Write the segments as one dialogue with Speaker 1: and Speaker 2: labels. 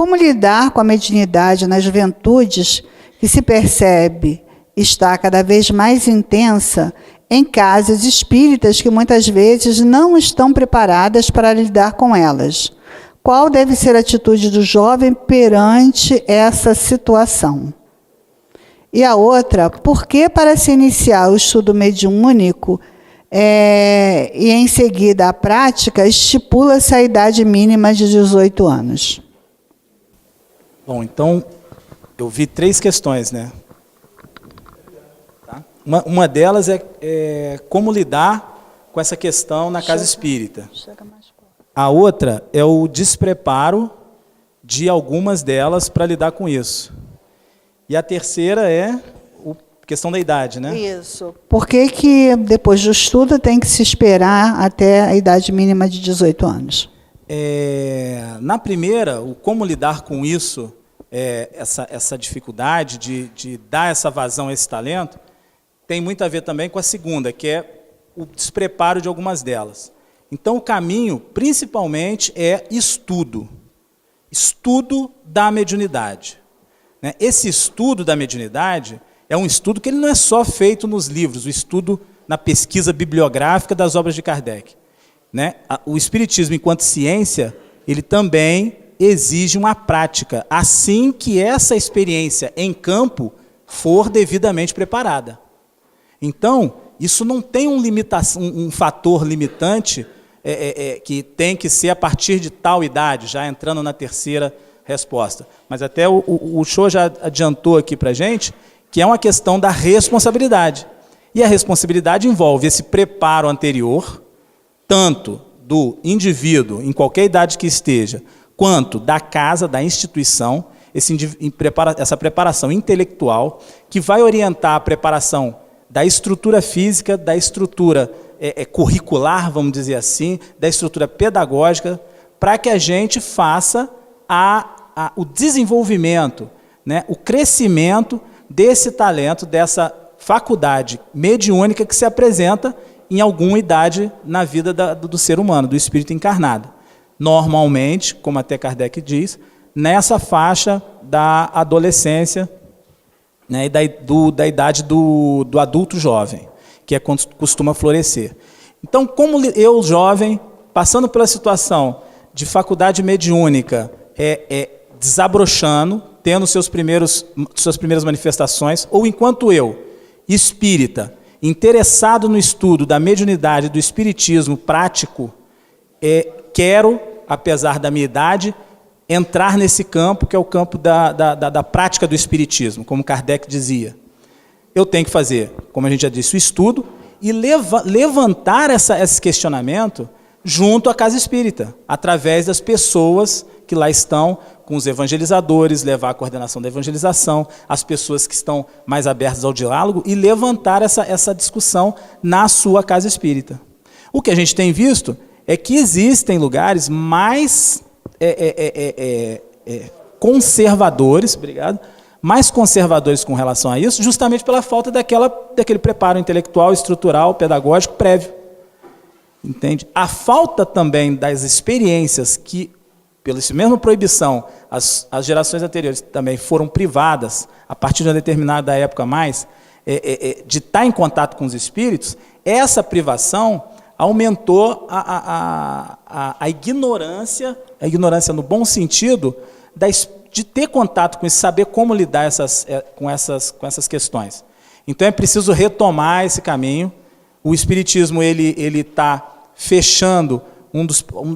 Speaker 1: Como lidar com a mediunidade nas juventudes que se percebe está cada vez mais intensa em casas espíritas que muitas vezes não estão preparadas para lidar com elas? Qual deve ser a atitude do jovem perante essa situação? E a outra, por que para se iniciar o estudo mediúnico e em seguida a prática, estipula-se a idade mínima de 18 anos?
Speaker 2: Bom, então, eu vi 3 questões, né? Tá? Uma delas é como lidar com essa questão na casa espírita. A outra é o despreparo de algumas delas para lidar com isso. E a terceira é a questão da idade, né?
Speaker 1: Isso. Por que depois do estudo tem que se esperar até a idade mínima de 18 anos?
Speaker 2: Na primeira, o como lidar com isso, essa dificuldade de dar essa vazão a esse talento, tem muito a ver também com a segunda, que é o despreparo de algumas delas. Então, o caminho, principalmente, é estudo da mediunidade. Né? Esse estudo da mediunidade é um estudo que ele não é só feito nos livros, o estudo na pesquisa bibliográfica das obras de Kardec. Né? O Espiritismo, enquanto ciência, ele também exige uma prática, assim que essa experiência em campo for devidamente preparada. Então, isso não tem um fator limitante que tem que ser a partir de tal idade, já entrando na terceira resposta. Mas até o Show já adiantou aqui para a gente que é uma questão da responsabilidade. E a responsabilidade envolve esse preparo anterior, tanto do indivíduo, em qualquer idade que esteja, quanto da casa, da instituição, essa preparação intelectual, que vai orientar a preparação da estrutura física, da estrutura curricular, vamos dizer assim, da estrutura pedagógica, para que a gente faça o desenvolvimento, né, o crescimento desse talento, dessa faculdade mediúnica que se apresenta em alguma idade na vida do ser humano, do espírito encarnado. Normalmente, como até Kardec diz, nessa faixa da adolescência, né, e da idade do adulto jovem, que é quando costuma florescer. Então, como eu, jovem, passando pela situação de faculdade mediúnica, desabrochando, tendo suas primeiras manifestações, ou enquanto eu, espírita, interessado no estudo da mediunidade, do espiritismo prático, quero, apesar da minha idade, entrar nesse campo, que é o campo da prática do espiritismo, como Kardec dizia. Eu tenho que fazer, como a gente já disse, o estudo e levantar esse questionamento junto à casa espírita, através das pessoas que lá estão, com os evangelizadores, levar a coordenação da evangelização, as pessoas que estão mais abertas ao diálogo e levantar essa discussão na sua casa espírita. O que a gente tem visto é que existem lugares mais conservadores, mais conservadores com relação a isso, justamente pela falta daquele preparo intelectual, estrutural, pedagógico prévio. Entende? A falta também das experiências que, pela mesma proibição, as gerações anteriores também foram privadas, a partir de uma determinada época mais, de estar em contato com os espíritos, essa privação aumentou a ignorância no bom sentido, de ter contato com isso, saber como lidar com essas questões. Então é preciso retomar esse caminho. O Espiritismo ele está fechando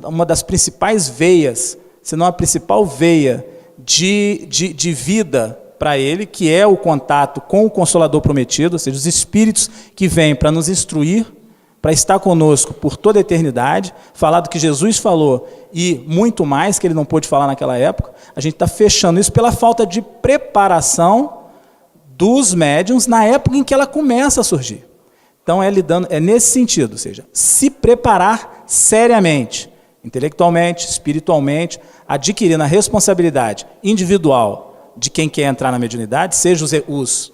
Speaker 2: uma das principais veias, se não a principal veia de vida para ele, que é o contato com o Consolador Prometido, ou seja, os espíritos que vêm para nos instruir, para estar conosco por toda a eternidade, falar do que Jesus falou e muito mais que ele não pôde falar naquela época. A gente está fechando isso pela falta de preparação dos médiuns na época em que ela começa a surgir. Então é nesse sentido, ou seja, se preparar seriamente, intelectualmente, espiritualmente, adquirindo a responsabilidade individual de quem quer entrar na mediunidade, seja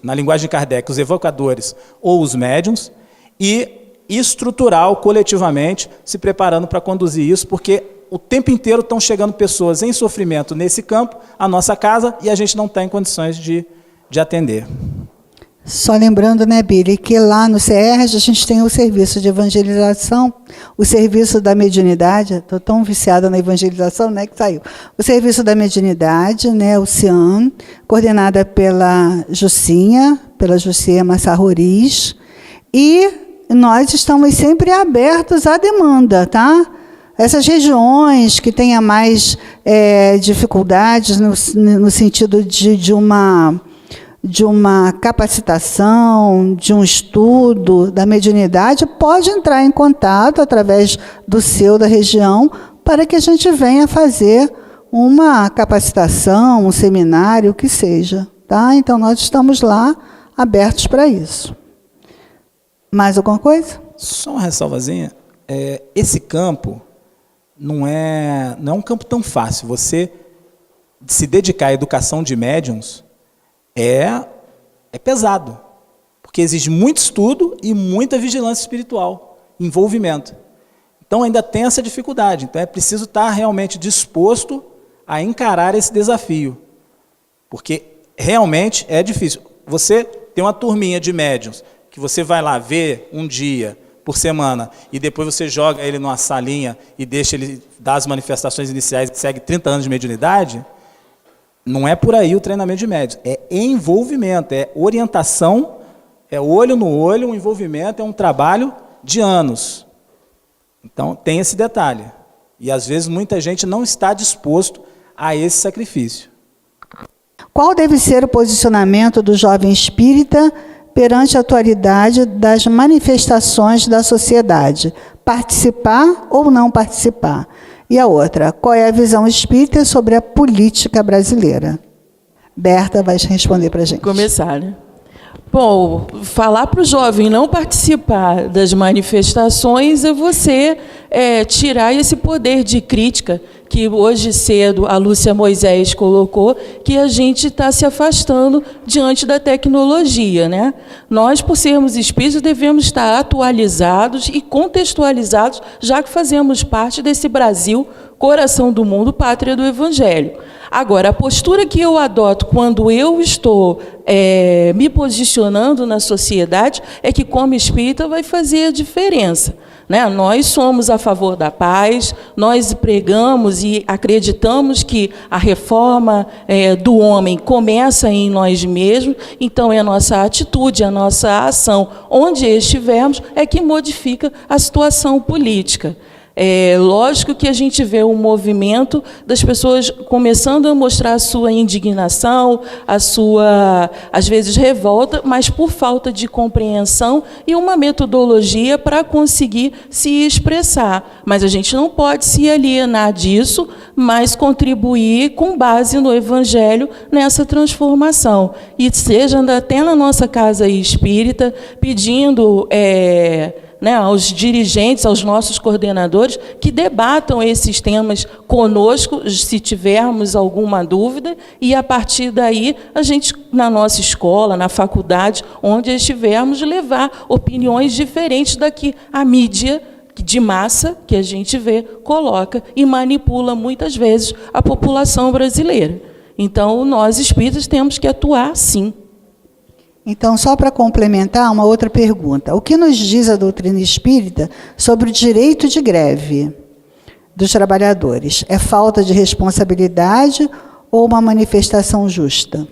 Speaker 2: na linguagem de Kardec, os evocadores ou os médiuns, e estrutural, coletivamente, se preparando para conduzir isso, porque o tempo inteiro estão chegando pessoas em sofrimento nesse campo, à nossa casa, e a gente não está em condições de atender.
Speaker 1: Só lembrando, né, Billy, que lá no CERJ a gente tem o serviço de evangelização, o serviço da mediunidade, estou tão viciada na evangelização, né, que saiu. O serviço da mediunidade, né, o CIAN, coordenada pela Jucinha Massarroriz, e nós estamos sempre abertos à demanda, tá? Essas regiões que tenham mais dificuldades no sentido de uma capacitação, de um estudo da mediunidade, pode entrar em contato através do seu da região para que a gente venha fazer uma capacitação, um seminário, o que seja. Tá? Então, nós estamos lá abertos para isso. Mais alguma coisa?
Speaker 2: Só uma ressalvazinha. Esse campo não é um campo tão fácil. Você se dedicar à educação de médiuns é pesado, porque exige muito estudo e muita vigilância espiritual, envolvimento. Então ainda tem essa dificuldade, então é preciso estar realmente disposto a encarar esse desafio, porque realmente é difícil. Você tem uma turminha de médiuns, que você vai lá ver um dia por semana, e depois você joga ele numa salinha e deixa ele dar as manifestações iniciais e segue 30 anos de mediunidade. Não é por aí o treinamento de médiuns, é envolvimento, é orientação, é olho no olho, um envolvimento, é um trabalho de anos. Então, tem esse detalhe. E, às vezes, muita gente não está disposto a esse sacrifício.
Speaker 1: Qual deve ser o posicionamento do jovem espírita perante a atualidade das manifestações da sociedade? Participar ou não participar? E a outra, qual é a visão espírita sobre a política brasileira? Berta vai responder para a gente.
Speaker 3: Começar, né? Bom, falar para o jovem não participar das manifestações é você tirar esse poder de crítica que hoje cedo a Lúcia Moisés colocou, que a gente está se afastando diante da tecnologia, né? Nós, por sermos espíritos, devemos estar atualizados e contextualizados, já que fazemos parte desse Brasil, coração do mundo, pátria do Evangelho. Agora, a postura que eu adoto quando eu estou me posicionando na sociedade é que, como espírita, vai fazer a diferença. Né? Nós somos a favor da paz, nós pregamos e acreditamos que a reforma do homem começa em nós mesmos, então é a nossa atitude, a nossa ação, onde estivermos, é que modifica a situação política. Lógico que a gente vê um movimento das pessoas começando a mostrar a sua indignação, a sua, às vezes, revolta, mas por falta de compreensão e uma metodologia para conseguir se expressar. Mas a gente não pode se alienar disso, mas contribuir com base no Evangelho nessa transformação. E seja até na nossa casa espírita, pedindo aos dirigentes, aos nossos coordenadores, que debatam esses temas conosco, se tivermos alguma dúvida, e, a partir daí, a gente, na nossa escola, na faculdade, onde estivermos, levar opiniões diferentes da que a mídia de massa, que a gente vê, coloca e manipula, muitas vezes, a população brasileira. Então, nós, espíritas, temos que atuar, sim.
Speaker 1: Então, só para complementar, uma outra pergunta. O que nos diz a doutrina espírita sobre o direito de greve dos trabalhadores? É falta de responsabilidade ou uma manifestação justa?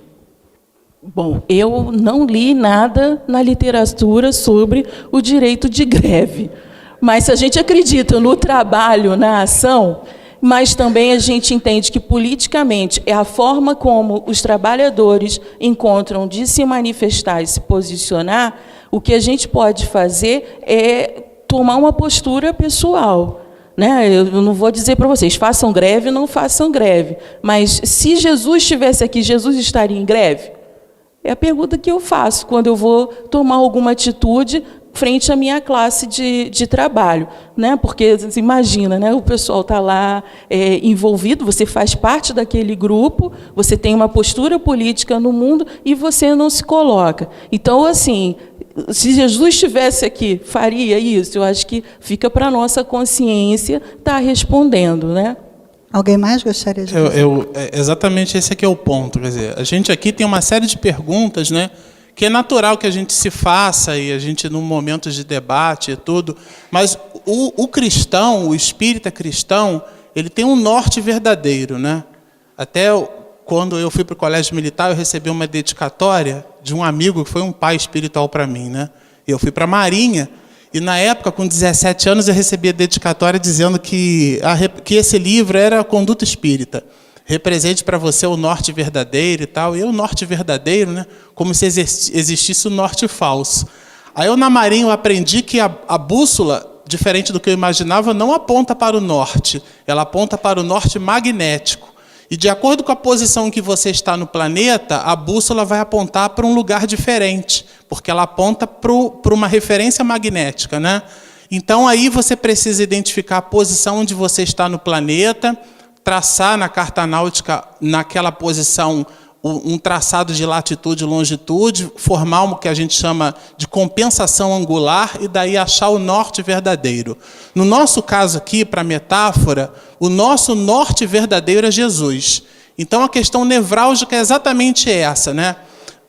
Speaker 3: Bom, eu não li nada na literatura sobre o direito de greve. Mas se a gente acredita no trabalho, na ação, mas também a gente entende que, politicamente, é a forma como os trabalhadores encontram de se manifestar e se posicionar, o que a gente pode fazer é tomar uma postura pessoal. Né? Eu não vou dizer para vocês, façam greve, não façam greve. Mas, se Jesus estivesse aqui, Jesus estaria em greve? É a pergunta que eu faço quando eu vou tomar alguma atitude frente à minha classe de trabalho, né? Porque você imagina, né? O pessoal está lá envolvido, você faz parte daquele grupo, você tem uma postura política no mundo e você não se coloca. Então, assim, se Jesus estivesse aqui, faria isso? Eu acho que fica para a nossa consciência estar respondendo, né?
Speaker 1: Alguém mais gostaria de dizer?
Speaker 4: Exatamente esse aqui é o ponto. Quer dizer, a gente aqui tem uma série de perguntas, né, que é natural que a gente se faça, e a gente, num momento de debate e tudo, mas o cristão, o espírita cristão, ele tem um norte verdadeiro, né? Até quando eu fui para o colégio militar, eu recebi uma dedicatória de um amigo que foi um pai espiritual para mim, né? Eu fui para a Marinha, e na época, com 17 anos, eu recebi a dedicatória dizendo que esse livro era a Conduta Espírita. Represente para você o norte verdadeiro e tal. E o norte verdadeiro, né? Como se existisse o norte falso. Aí eu, na Marinha, eu aprendi que a bússola, diferente do que eu imaginava, não aponta para o norte. Ela aponta para o norte magnético. E de acordo com a posição em que você está no planeta, a bússola vai apontar para um lugar diferente, porque ela aponta para uma referência magnética, né? Então aí você precisa identificar a posição onde você está no planeta, traçar na carta náutica, naquela posição, um traçado de latitude e longitude, formar o que a gente chama de compensação angular e daí achar o norte verdadeiro. No nosso caso aqui, para a metáfora, o nosso norte verdadeiro é Jesus. Então a questão nevrálgica é exatamente essa, né?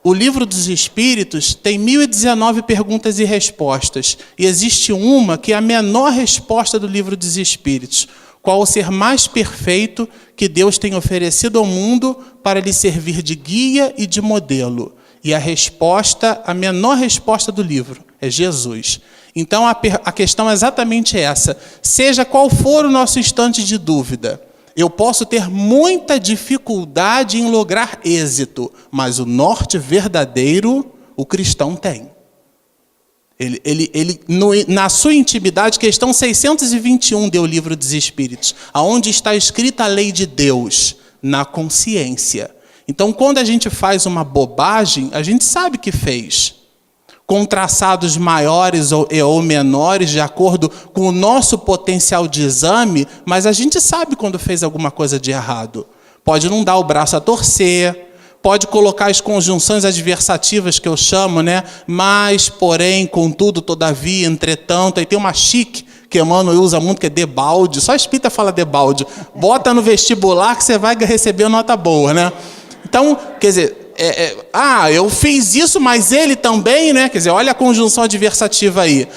Speaker 4: O Livro dos Espíritos tem 1019 perguntas e respostas, e existe uma que é a menor resposta do Livro dos Espíritos. Qual o ser mais perfeito que Deus tem oferecido ao mundo para lhe servir de guia e de modelo? E a resposta, a menor resposta do livro, é Jesus. Então a questão é exatamente essa. Seja qual for o nosso instante de dúvida, eu posso ter muita dificuldade em lograr êxito, mas o norte verdadeiro o cristão tem. Na sua intimidade, questão 621 deu o Livro dos Espíritos, aonde está escrita a lei de Deus, na consciência. Então, quando a gente faz uma bobagem, a gente sabe que fez. Com traçados maiores ou menores, de acordo com o nosso potencial de exame, mas a gente sabe quando fez alguma coisa de errado. Pode não dar o braço a torcer, pode colocar as conjunções adversativas que eu chamo, né? Mas, porém, contudo, todavia, entretanto. Aí tem uma chique que Emmanuel usa muito, que é debalde. Só a espírita fala debalde. Bota no vestibular que você vai receber nota boa, né? Então, quer dizer, eu fiz isso, mas ele também, né? Quer dizer, olha a conjunção adversativa aí.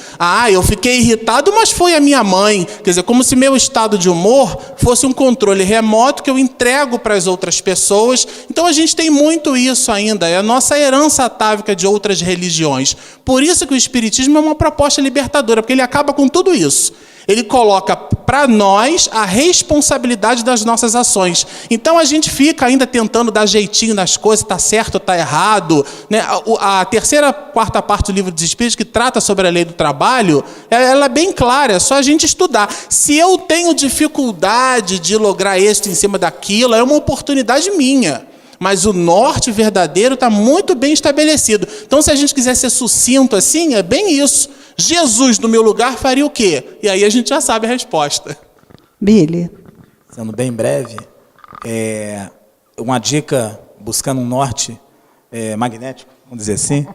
Speaker 4: Eu fiquei irritado, mas foi a minha mãe. Quer dizer, como se meu estado de humor fosse um controle remoto que eu entrego para as outras pessoas. Então a gente tem muito isso ainda, é a nossa herança atávica de outras religiões. Por isso que o Espiritismo é uma proposta libertadora, porque ele acaba com tudo isso. Ele coloca para nós a responsabilidade das nossas ações. Então a gente fica ainda tentando dar jeitinho nas coisas, está certo, está errado, né? A terceira, quarta parte do Livro dos Espíritos, que trata sobre a lei do trabalho, ela é bem clara, é só a gente estudar. Se eu tenho dificuldade de lograr êxito em cima daquilo, é uma oportunidade minha. Mas o norte verdadeiro está muito bem estabelecido. Então, se a gente quiser ser sucinto assim, é bem isso. Jesus, no meu lugar, faria o quê? E aí a gente já sabe a resposta.
Speaker 1: Billy.
Speaker 2: Sendo bem breve, uma dica, buscando um norte magnético, vamos dizer assim,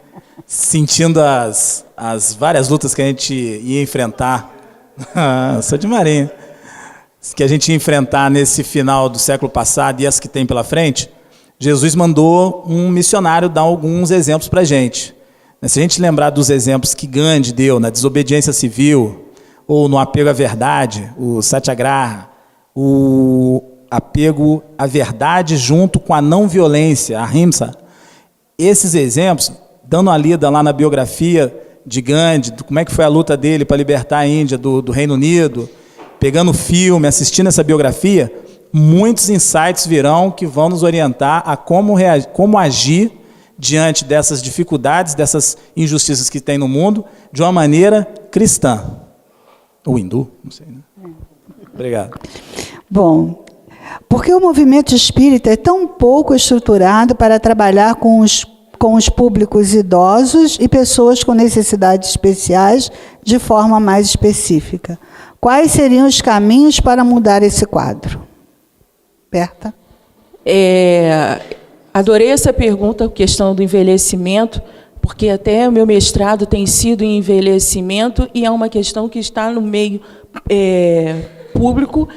Speaker 2: sentindo as várias lutas que a gente ia enfrentar, sou de Marinha, que a gente ia enfrentar nesse final do século passado e as que tem pela frente, Jesus mandou um missionário dar alguns exemplos para a gente. Se a gente lembrar dos exemplos que Gandhi deu na desobediência civil, ou no apego à verdade, o satyagraha, o apego à verdade junto com a não violência, a ahimsa, esses exemplos, dando uma lida lá na biografia de Gandhi, como é que foi a luta dele para libertar a Índia do Reino Unido, pegando o filme, assistindo essa biografia, muitos insights virão que vão nos orientar a como agir diante dessas dificuldades, dessas injustiças que tem no mundo, de uma maneira cristã. Ou hindu, não sei, né? Obrigado. Bom,
Speaker 1: porque o movimento espírita é tão pouco estruturado para trabalhar com os com os públicos idosos e pessoas com necessidades especiais de forma mais específica. Quais seriam os caminhos para mudar esse quadro? Berta?
Speaker 3: Adorei essa pergunta, a questão do envelhecimento, porque até o meu mestrado tem sido em envelhecimento e é uma questão que está no meio público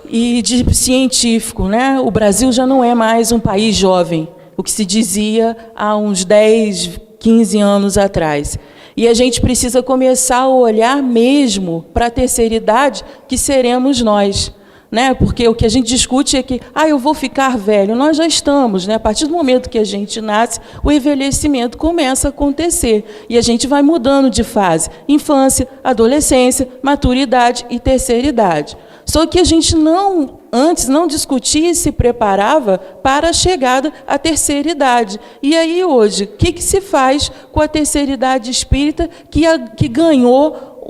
Speaker 3: e científico, né? O Brasil já não é mais um país jovem, o que se dizia há uns 10, 15 anos atrás. E a gente precisa começar a olhar mesmo para a terceira idade, que seremos nós. Né? Porque o que a gente discute é que eu vou ficar velho. Nós já estamos, né? A partir do momento que a gente nasce, o envelhecimento começa a acontecer. E a gente vai mudando de fase. Infância, adolescência, maturidade e terceira idade. Só que a gente antes não discutia e se preparava para a chegada à terceira idade. E aí, hoje, o que se faz com a terceira idade espírita que ganhou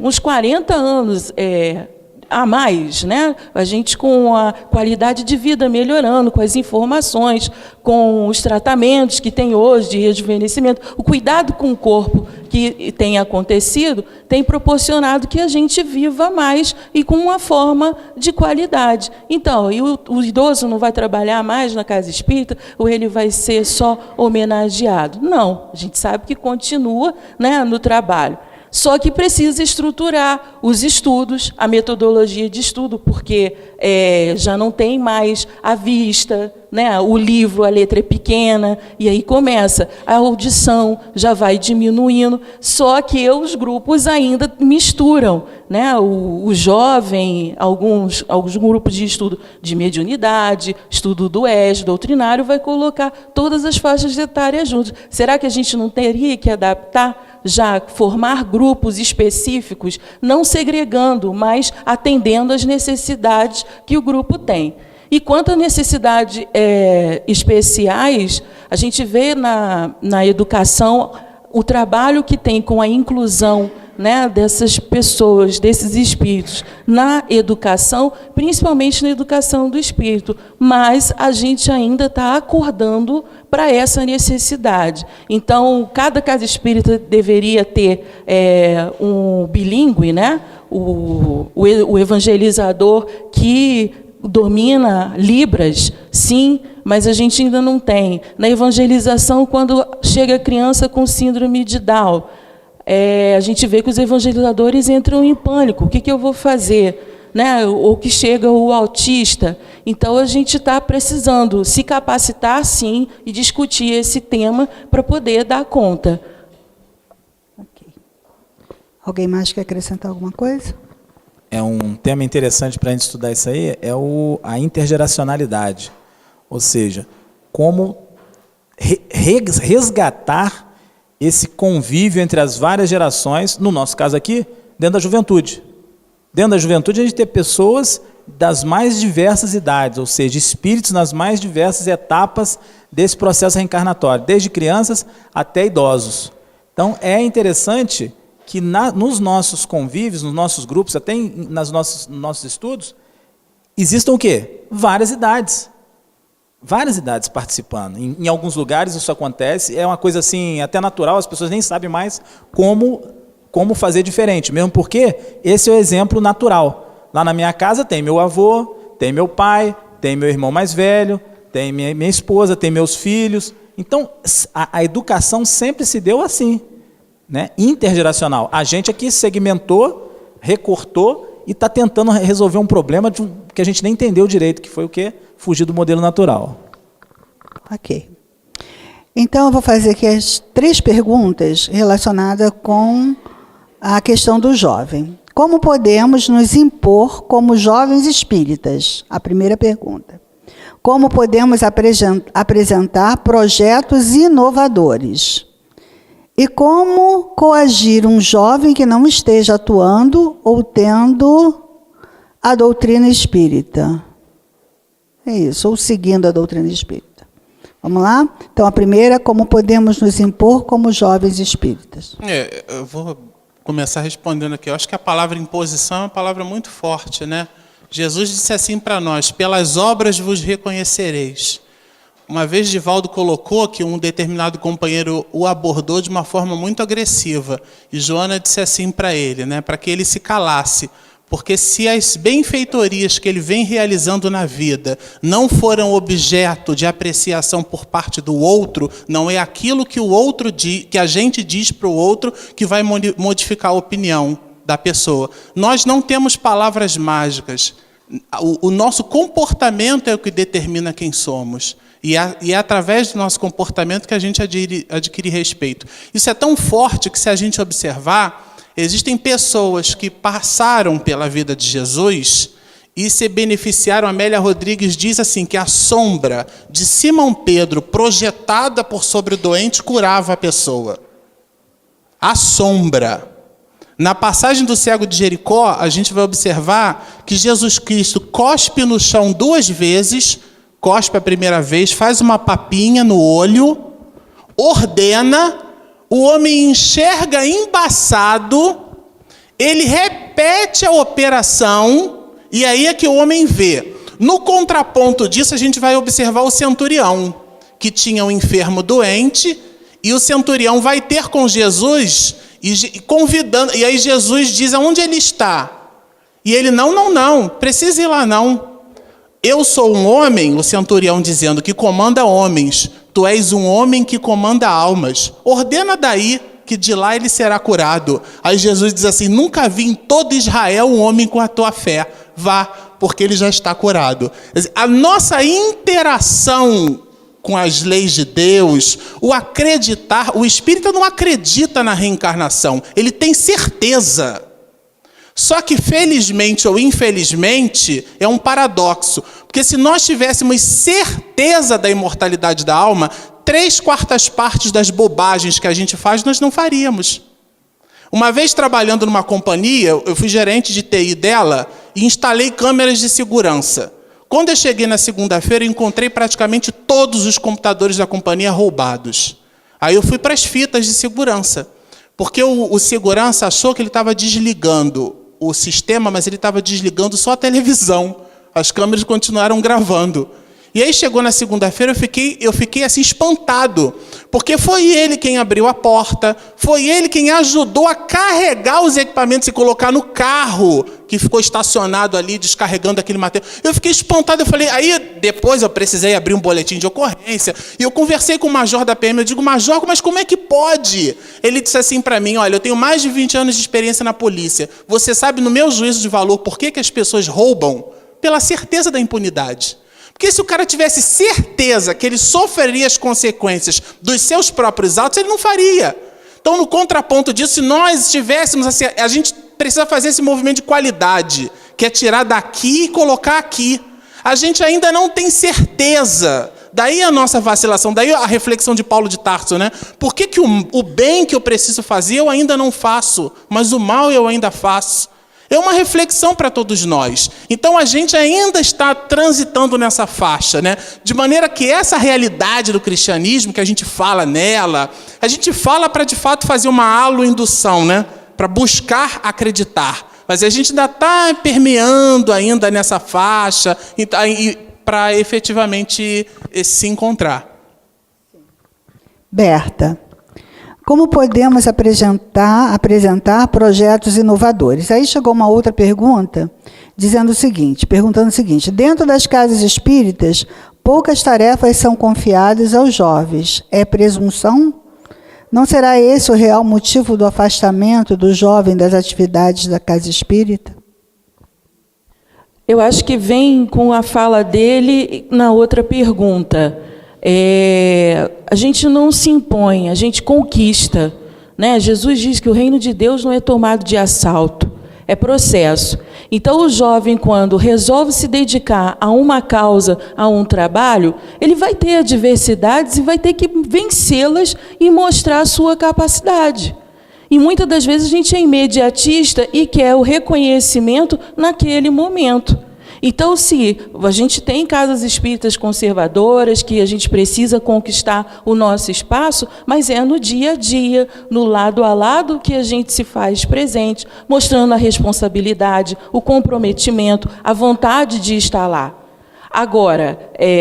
Speaker 3: uns 40 anos a mais, né? A gente com a qualidade de vida melhorando, com as informações, com os tratamentos que tem hoje de rejuvenescimento, o cuidado com o corpo que tem acontecido, tem proporcionado que a gente viva mais e com uma forma de qualidade. Então, e o idoso não vai trabalhar mais na casa espírita ou ele vai ser só homenageado? Não, a gente sabe que continua, né, no trabalho. Só que precisa estruturar os estudos, a metodologia de estudo, porque já não tem mais a vista, né? O livro, a letra é pequena, e aí começa. A audição já vai diminuindo, só que os grupos ainda misturam, né? O jovem, alguns grupos de estudo de mediunidade, estudo do doutrinário, vai colocar todas as faixas etárias juntas. Será que a gente não teria que adaptar? Já formar grupos específicos, não segregando, mas atendendo às necessidades que o grupo tem. E quanto a necessidades especiais, a gente vê na educação o trabalho que tem com a inclusão, né, dessas pessoas, desses espíritos, na educação, principalmente na educação do espírito, mas a gente ainda está acordando para essa necessidade. Então, cada casa espírita deveria ter um bilíngue, né, o evangelizador que domina Libras, sim, mas a gente ainda não tem. Na evangelização, quando chega a criança com síndrome de Down, a gente vê que os evangelizadores entram em pânico. O que eu vou fazer? Né? Ou que chega o autista. Então, a gente está precisando se capacitar, sim, e discutir esse tema para poder dar conta.
Speaker 1: Okay. Alguém mais quer acrescentar alguma coisa?
Speaker 2: Um tema interessante para a gente estudar isso aí a intergeracionalidade. Ou seja, como resgatar esse convívio entre as várias gerações, no nosso caso aqui, dentro da juventude. Dentro da juventude, a gente tem pessoas das mais diversas idades, ou seja, espíritos nas mais diversas etapas desse processo reencarnatório, desde crianças até idosos. Então, é interessante que nos nossos convívios, nos nossos grupos, até nos nossos estudos, existam o quê? Várias idades. Várias idades participando. Em alguns lugares isso acontece, é uma coisa assim, até natural, as pessoas nem sabem mais como fazer diferente, mesmo porque esse é o exemplo natural. Lá na minha casa tem meu avô, tem meu pai, tem meu irmão mais velho, tem minha esposa, tem meus filhos. Então, a educação sempre se deu assim, né? Intergeracional. A gente aqui segmentou, recortou e está tentando resolver um problema que a gente nem entendeu direito, que foi o quê? Fugir do modelo natural.
Speaker 1: Ok. Então, eu vou fazer aqui as 3 perguntas relacionadas com a questão do jovem. Como podemos nos impor como jovens espíritas? A primeira pergunta. Como podemos apresentar projetos inovadores? E como coagir um jovem que não esteja atuando ou tendo a doutrina espírita? É isso, ou seguindo a doutrina espírita. Vamos lá? Então, a primeira, como podemos nos impor como jovens espíritas?
Speaker 4: Eu vou começar respondendo aqui. Eu acho que a palavra imposição é uma palavra muito forte, né? Jesus disse assim para nós: pelas obras vos reconhecereis. Uma vez Divaldo colocou que um determinado companheiro o abordou de uma forma muito agressiva. E Joana disse assim para ele, né, para que ele se calasse. Porque se as benfeitorias que ele vem realizando na vida não foram objeto de apreciação por parte do outro, não é aquilo que o outro diz, que a gente diz para o outro que vai modificar a opinião da pessoa. Nós não temos palavras mágicas. O nosso comportamento é o que determina quem somos. E é através do nosso comportamento que a gente adquire respeito. Isso é tão forte que, se a gente observar, existem pessoas que passaram pela vida de Jesus e se beneficiaram. Amélia Rodrigues diz assim, que a sombra de Simão Pedro, projetada por sobre o doente, curava a pessoa. A sombra. Na passagem do cego de Jericó, a gente vai observar que Jesus Cristo cospe no chão 2 vezes, cospe a primeira vez, faz uma papinha no olho, ordena, o homem enxerga embaçado, ele repete a operação, e aí é que o homem vê. No contraponto disso, a gente vai observar o centurião, que tinha um enfermo doente, e o centurião vai ter com Jesus, e convidando, e aí Jesus diz aonde ele está. E ele, não, precisa ir lá não. Eu sou um homem, o centurião dizendo, que comanda homens. Tu és um homem que comanda almas. Ordena daí, que de lá ele será curado. Aí Jesus diz assim, nunca vi em todo Israel um homem com a tua fé. Vá, porque ele já está curado. A nossa interação com as leis de Deus, o acreditar, o espírita não acredita na reencarnação, ele tem certeza. Só que, felizmente ou infelizmente, é um paradoxo. Porque se nós tivéssemos certeza da imortalidade da alma, 3/4 partes das bobagens que a gente faz, nós não faríamos. Uma vez trabalhando numa companhia, eu fui gerente de TI dela e instalei câmeras de segurança. Quando eu cheguei na segunda-feira, eu encontrei praticamente todos os computadores da companhia roubados. Aí eu fui para as fitas de segurança. Porque o segurança achou que ele estava desligando o sistema, mas ele estava desligando só a televisão. As câmeras continuaram gravando. E aí chegou na segunda-feira, eu fiquei assim espantado, porque foi ele quem abriu a porta, foi ele quem ajudou a carregar os equipamentos e colocar no carro que ficou estacionado ali, descarregando aquele material. Eu fiquei espantado, eu falei, aí depois eu precisei abrir um boletim de ocorrência, e eu conversei com o major da PM, eu digo, major, mas como é que pode? Ele disse assim para mim, olha, eu tenho mais de 20 anos de experiência na polícia, você sabe, no meu juízo de valor, por que as pessoas roubam? Pela certeza da impunidade. Porque se o cara tivesse certeza que ele sofreria as consequências dos seus próprios atos, ele não faria. Então, no contraponto disso, se nós estivéssemos assim, a gente precisa fazer esse movimento de qualidade, que é tirar daqui e colocar aqui. A gente ainda não tem certeza. Daí a nossa vacilação, daí a reflexão de Paulo de Tarso, né? Por que o bem que eu preciso fazer eu ainda não faço, mas o mal eu ainda faço? É uma reflexão para todos nós. Então a gente ainda está transitando nessa faixa, né? De maneira que essa realidade do cristianismo, que a gente fala nela, a gente fala para de fato fazer uma alo-indução, né? Para buscar acreditar. Mas a gente ainda está permeando ainda nessa faixa para efetivamente se encontrar.
Speaker 1: Berta. Como podemos apresentar projetos inovadores? Aí chegou uma outra pergunta, perguntando o seguinte, dentro das casas espíritas, poucas tarefas são confiadas aos jovens. É presunção? Não será esse o real motivo do afastamento do jovem das atividades da casa espírita?
Speaker 3: Eu acho que vem com a fala dele na outra pergunta. A gente não se impõe, a gente conquista, né? Jesus diz que o reino de Deus não é tomado de assalto, é processo. Então, o jovem, quando resolve se dedicar a uma causa, a um trabalho, ele vai ter adversidades e vai ter que vencê-las e mostrar a sua capacidade. E muitas das vezes a gente é imediatista e quer o reconhecimento naquele momento. Então, se a gente tem casas espíritas conservadoras, que a gente precisa conquistar o nosso espaço, mas é no dia a dia, no lado a lado, que a gente se faz presente, mostrando a responsabilidade, o comprometimento, a vontade de estar lá. Agora,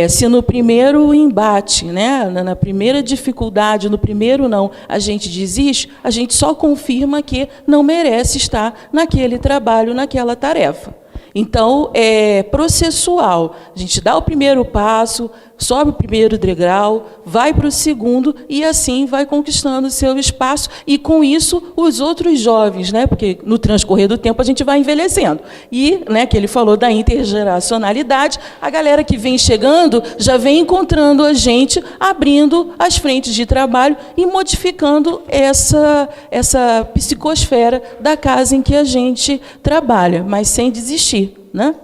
Speaker 3: se no primeiro embate, né, na primeira dificuldade, no primeiro não, a gente desiste, a gente só confirma que não merece estar naquele trabalho, naquela tarefa. Então, é processual. A gente dá o primeiro passo, sobe o primeiro degrau, vai para o segundo e assim vai conquistando o seu espaço. E, com isso, os outros jovens, né, porque no transcorrer do tempo a gente vai envelhecendo. E, né, que ele falou da intergeracionalidade, a galera que vem chegando já vem encontrando a gente, abrindo as frentes de trabalho e modificando essa psicosfera da casa em que a gente trabalha, mas sem desistir. Né?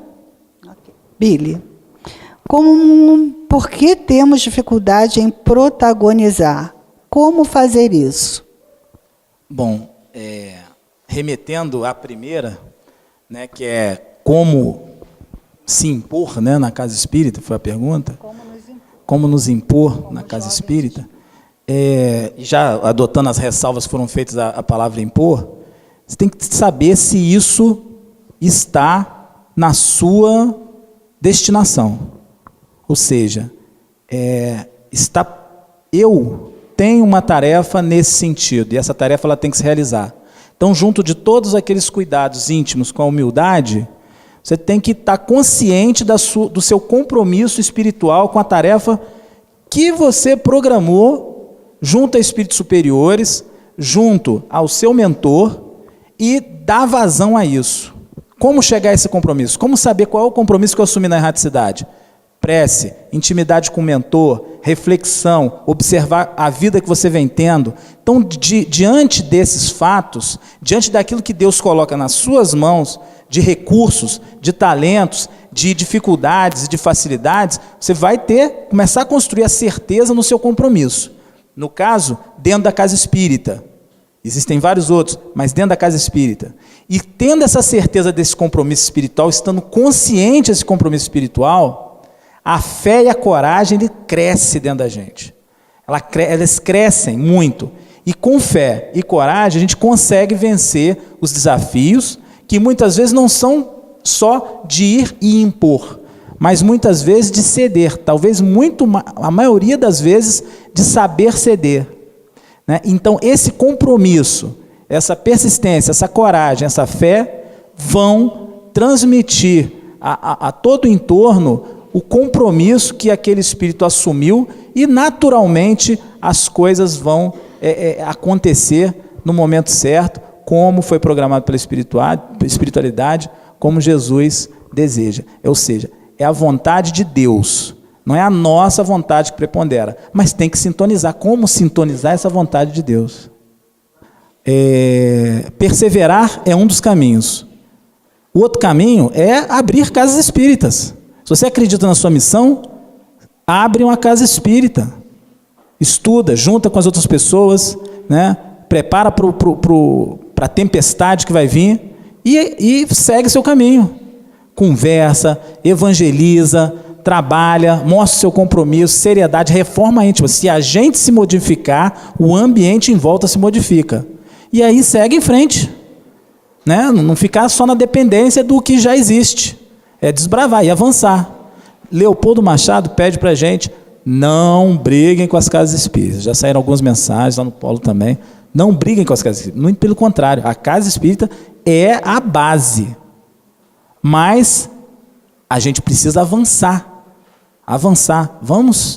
Speaker 1: Billy, por que temos dificuldade em protagonizar? Como fazer isso?
Speaker 2: Bom, remetendo à primeira, né, que é como se impor, né, na casa espírita, foi a pergunta? Como nos impor na casa espírita? Já adotando as ressalvas que foram feitas à palavra impor, você tem que saber se isso está na sua destinação. Ou seja, eu tenho uma tarefa nesse sentido, e essa tarefa ela tem que se realizar. Então, junto de todos aqueles cuidados íntimos com a humildade, você tem que estar consciente do seu compromisso espiritual com a tarefa que você programou junto a espíritos superiores, junto ao seu mentor, e dar vazão a isso. Como chegar a esse compromisso? Como saber qual é o compromisso que eu assumi na erraticidade? Prece, intimidade com o mentor, reflexão, observar a vida que você vem tendo. Então, diante desses fatos, diante daquilo que Deus coloca nas suas mãos, de recursos, de talentos, de dificuldades e de facilidades, você vai começar a construir a certeza no seu compromisso. No caso, dentro da casa espírita. Existem vários outros, mas dentro da casa espírita. E tendo essa certeza desse compromisso espiritual, estando consciente desse compromisso espiritual, a fé e a coragem crescem dentro da gente. Elas crescem muito. E com fé e coragem, a gente consegue vencer os desafios, que muitas vezes não são só de ir e impor, mas muitas vezes de ceder. Talvez a maioria das vezes, de saber ceder. Então, esse compromisso, essa persistência, essa coragem, essa fé, vão transmitir a todo o entorno o compromisso que aquele espírito assumiu e, naturalmente, as coisas vão acontecer no momento certo, como foi programado pela espiritualidade, como Jesus deseja. Ou seja, é a vontade de Deus. Não é a nossa vontade que prepondera, mas tem que sintonizar. Como sintonizar essa vontade de Deus? Perseverar é um dos caminhos. O outro caminho é abrir casas espíritas. Se você acredita na sua missão, abre uma casa espírita. Estuda, junta com as outras pessoas, né? Prepara para a tempestade que vai vir e segue seu caminho. Conversa, evangeliza, trabalha, mostra o seu compromisso, seriedade, reforma íntima. Se a gente se modificar, o ambiente em volta se modifica. E aí segue em frente. Né? Não ficar só na dependência do que já existe. É desbravar e avançar. Leopoldo Machado pede para a gente, não briguem com as casas espíritas. Já saíram algumas mensagens lá no Polo também. Não briguem com as casas espíritas. Muito pelo contrário, a casa espírita é a base. Mas a gente precisa avançar. Vamos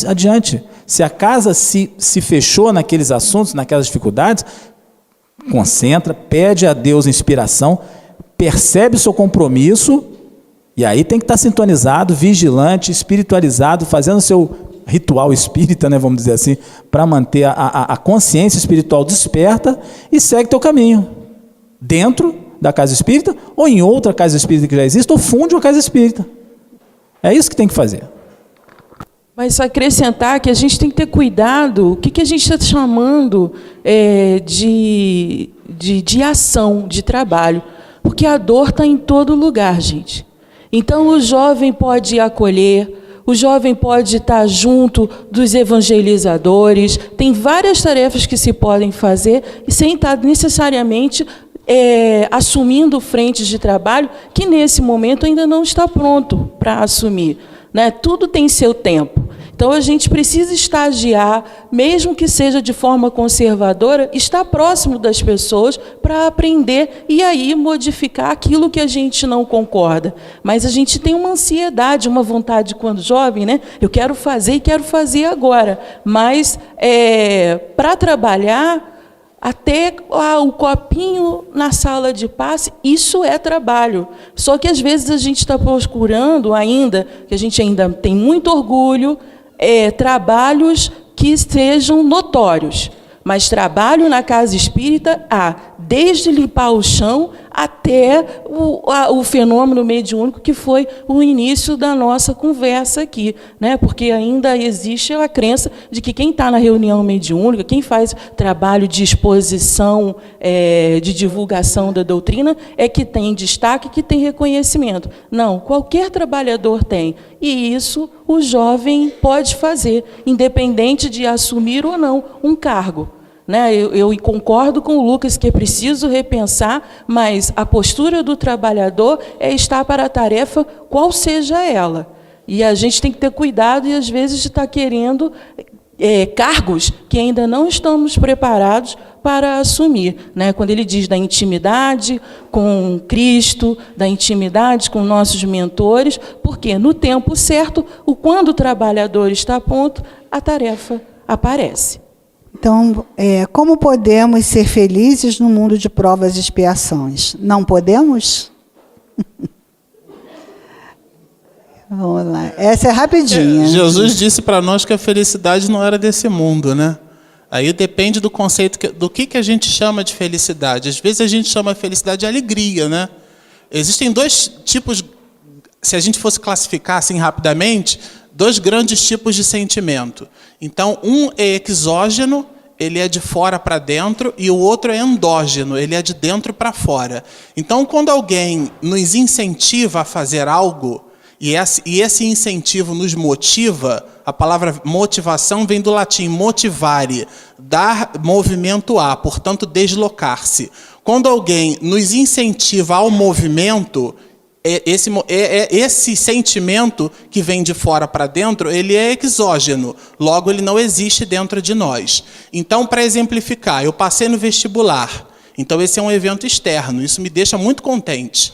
Speaker 2: adiante. Se a casa se fechou naqueles assuntos, naquelas dificuldades, concentra, pede a Deus inspiração, percebe o seu compromisso, e aí tem que estar sintonizado, vigilante, espiritualizado, fazendo o seu ritual espírita, né, vamos dizer assim, para manter a consciência espiritual desperta, e segue teu caminho. Dentro da casa espírita, ou em outra casa espírita que já existe, ou funde uma casa espírita. É isso que tem que fazer.
Speaker 3: Mas acrescentar que a gente tem que ter cuidado, o que a gente está chamando de ação, de trabalho. Porque a dor está em todo lugar, gente. Então, o jovem pode acolher, o jovem pode estar junto dos evangelizadores, tem várias tarefas que se podem fazer, e sem estar necessariamente assumindo frentes de trabalho que, nesse momento, ainda não está pronto para assumir. né? Tudo tem seu tempo. Então, a gente precisa estagiar, mesmo que seja de forma conservadora, estar próximo das pessoas para aprender e aí modificar aquilo que a gente não concorda. Mas a gente tem uma ansiedade, uma vontade quando jovem, né? Eu quero fazer e quero fazer agora. Mas, para trabalhar, até o copinho na sala de passe, isso é trabalho. Só que, às vezes, a gente está procurando ainda, que a gente ainda tem muito orgulho, trabalhos que sejam notórios. Mas trabalho na casa espírita há, desde limpar o chão até o fenômeno mediúnico, que foi o início da nossa conversa aqui, né? Porque ainda existe a crença de que quem está na reunião mediúnica, quem faz trabalho de exposição, de divulgação da doutrina, é que tem destaque, que tem reconhecimento. Não, qualquer trabalhador tem. E isso o jovem pode fazer, independente de assumir ou não um cargo. Né? Eu concordo com o Lucas que é preciso repensar, mas a postura do trabalhador é estar para a tarefa, qual seja ela. E a gente tem que ter cuidado e, às vezes, de estar querendo cargos que ainda não estamos preparados para assumir. Né? Quando ele diz da intimidade com Cristo, da intimidade com nossos mentores, porque no tempo certo, quando o trabalhador está pronto, a tarefa aparece.
Speaker 1: Então, como podemos ser felizes no mundo de provas e expiações? Não podemos? Vamos lá. Essa é rapidinha.
Speaker 4: Jesus disse para nós que a felicidade não era desse mundo, né? Aí depende do conceito, do que a gente chama de felicidade. Às vezes a gente chama a felicidade de alegria, né? Existem dois tipos, se a gente fosse classificar assim rapidamente, dois grandes tipos de sentimento. Então, um é exógeno, ele é de fora para dentro, e o outro é endógeno, ele é de dentro para fora. Então, quando alguém nos incentiva a fazer algo, e esse incentivo nos motiva, a palavra motivação vem do latim motivare, dar movimento a, portanto, deslocar-se. Quando alguém nos incentiva ao movimento, esse sentimento que vem de fora para dentro, ele é exógeno, logo ele não existe dentro de nós. Então, para exemplificar, eu passei no vestibular, então esse é um evento externo, isso me deixa muito contente.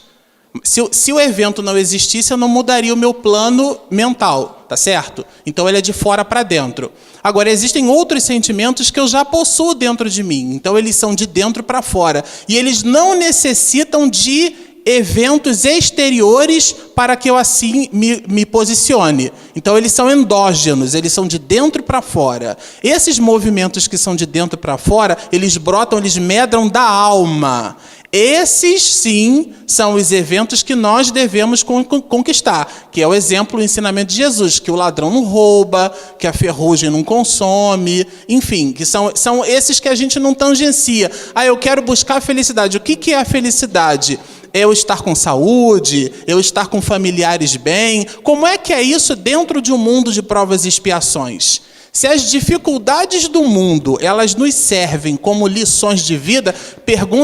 Speaker 4: Se o evento não existisse, eu não mudaria o meu plano mental, tá certo? Então ele é de fora para dentro. Agora, existem outros sentimentos que eu já possuo dentro de mim, então eles são de dentro para fora, e eles não necessitam de eventos exteriores para que eu assim me posicione. Então, eles são endógenos, eles são de dentro para fora. Esses movimentos que são de dentro para fora, eles brotam, eles medram da alma. Esses, sim, são os eventos que nós devemos conquistar, que é o exemplo, o ensinamento de Jesus, que o ladrão não rouba, que a ferrugem não consome, enfim, que são esses que a gente não tangencia. Eu quero buscar a felicidade. O que é a felicidade? É eu estar com saúde, eu estar com familiares bem. Como é que é isso dentro de um mundo de provas e expiações? Se as dificuldades do mundo, elas nos servem como lições de vida,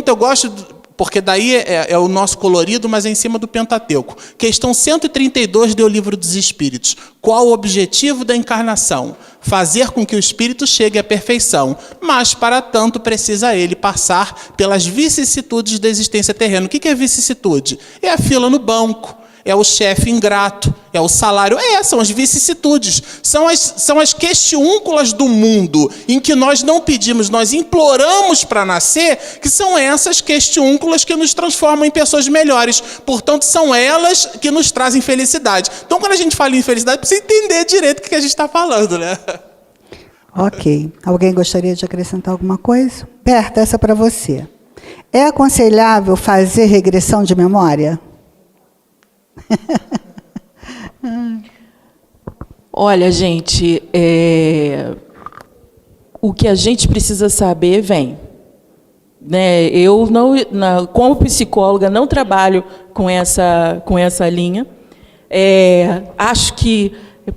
Speaker 4: eu gosto, porque daí é o nosso colorido, mas é em cima do Pentateuco. Questão 132 do Livro dos Espíritos. Qual o objetivo da encarnação? Fazer com que o espírito chegue à perfeição, mas para tanto precisa ele passar pelas vicissitudes da existência terrena. O que é vicissitude? É a fila no banco, é o chefe ingrato, é o salário, são as vicissitudes, são as questiúnculas do mundo, em que nós não pedimos, nós imploramos para nascer, que são essas questiúnculas que nos transformam em pessoas melhores. Portanto, são elas que nos trazem felicidade. Então, quando a gente fala em felicidade, precisa entender direito o que a gente está falando, né?
Speaker 1: Ok. Alguém gostaria de acrescentar alguma coisa? Berta, essa é para você. É aconselhável fazer regressão de memória?
Speaker 3: Olha, gente, o que a gente precisa saber vem. Né? Eu, como psicóloga, não trabalho com essa linha. Acho que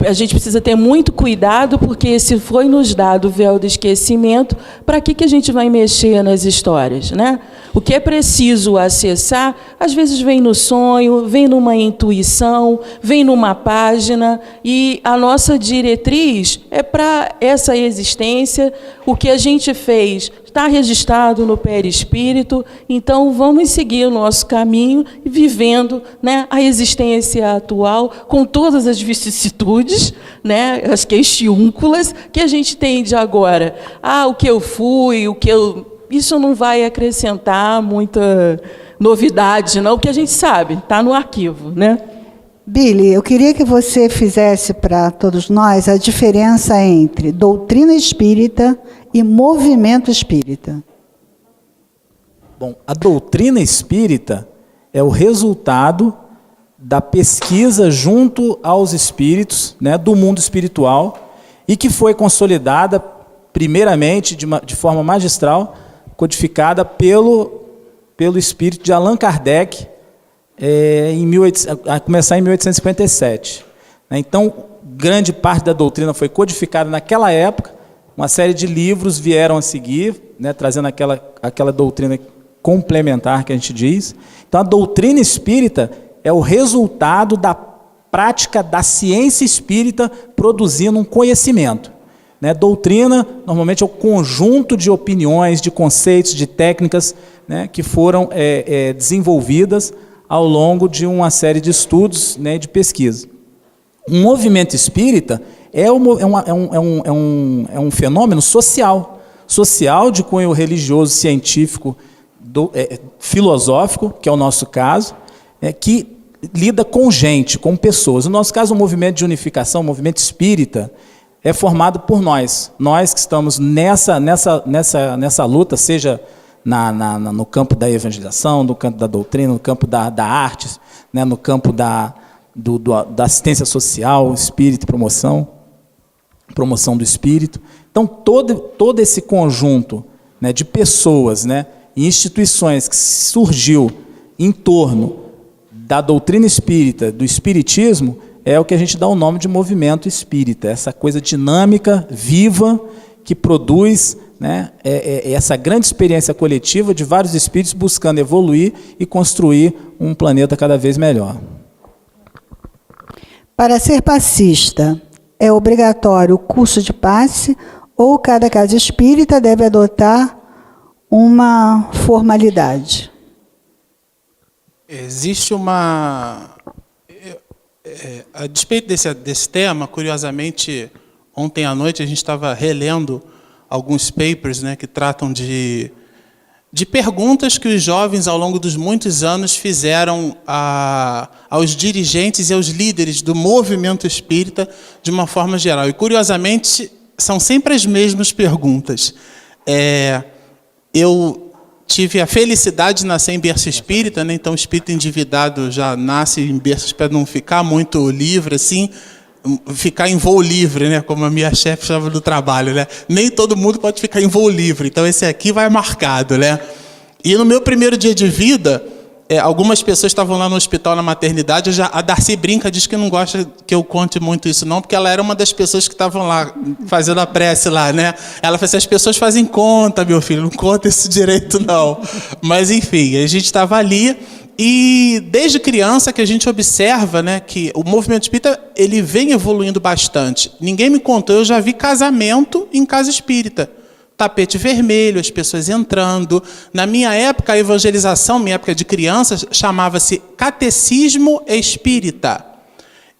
Speaker 3: a gente precisa ter muito cuidado, porque se foi nos dado o véu do esquecimento, para que a gente vai mexer nas histórias? Né? O que é preciso acessar, às vezes vem no sonho, vem numa intuição, vem numa página, e a nossa diretriz é para essa existência. O que a gente fez está registrado no perispírito, então vamos seguir o nosso caminho, vivendo, né, a existência atual, com todas as vicissitudes, né, as questiúnculas que a gente tem de agora. O que eu fui, isso não vai acrescentar muita novidade, não, o que a gente sabe, está no arquivo, né?
Speaker 1: Billy, eu queria que você fizesse para todos nós a diferença entre doutrina espírita e movimento espírita.
Speaker 2: Bom, a doutrina espírita é o resultado da pesquisa junto aos espíritos, né, do mundo espiritual, e que foi consolidada, primeiramente, de forma magistral, codificada pelo espírito de Allan Kardec, a começar em 1857. Então, grande parte da doutrina foi codificada naquela época, uma série de livros vieram a seguir, né, trazendo aquela doutrina complementar que a gente diz. Então, a doutrina espírita é o resultado da prática da ciência espírita produzindo um conhecimento. Né? Doutrina, normalmente, é o conjunto de opiniões, de conceitos, de técnicas, né, que foram desenvolvidas ao longo de uma série de estudos, né, de pesquisa. Um movimento espírita é um fenômeno social de cunho religioso, científico, filosófico, que é o nosso caso, que lida com gente, com pessoas. No nosso caso, o movimento de unificação, o movimento espírita, é formado por nós que estamos nessa luta, seja no campo da evangelização, no campo da doutrina, no campo da arte, né, no campo da assistência social, espírito, promoção do espírito. Então, todo esse conjunto, né, de pessoas, né, e instituições que surgiu em torno da doutrina espírita, do espiritismo, é o que a gente dá o nome de movimento espírita, essa coisa dinâmica, viva, que produz, né, essa grande experiência coletiva de vários espíritos buscando evoluir e construir um planeta cada vez melhor.
Speaker 1: Para ser passista, é obrigatório o curso de passe ou cada casa espírita deve adotar uma formalidade?
Speaker 4: Existe uma... A despeito desse tema, curiosamente, ontem à noite a gente estava relendo alguns papers, né, que tratam de perguntas que os jovens, ao longo dos muitos anos, fizeram aos dirigentes e aos líderes do movimento espírita de uma forma geral. E, curiosamente, são sempre as mesmas perguntas. Eu tive a felicidade de nascer em berço espírita, né? Então o espírito endividado já nasce em berço para não ficar muito livre, assim, ficar em voo livre, né? Como a minha chefe chama do trabalho, né? Nem todo mundo pode ficar em voo livre, então esse aqui vai marcado, né? E no meu primeiro dia de vida, algumas pessoas estavam lá no hospital, na maternidade, a Darcy brinca, diz que não gosta que eu conte muito isso não, porque ela era uma das pessoas que estavam lá, fazendo a prece lá, né? Ela falou assim, as pessoas fazem conta, meu filho, não conta isso direito não. Mas enfim, a gente estava ali, e desde criança que a gente observa, né, que o movimento espírita ele vem evoluindo bastante. Ninguém me contou, eu já vi casamento em casa espírita. Tapete vermelho, as pessoas entrando. Na minha época, a evangelização, minha época de criança, chamava-se Catecismo Espírita.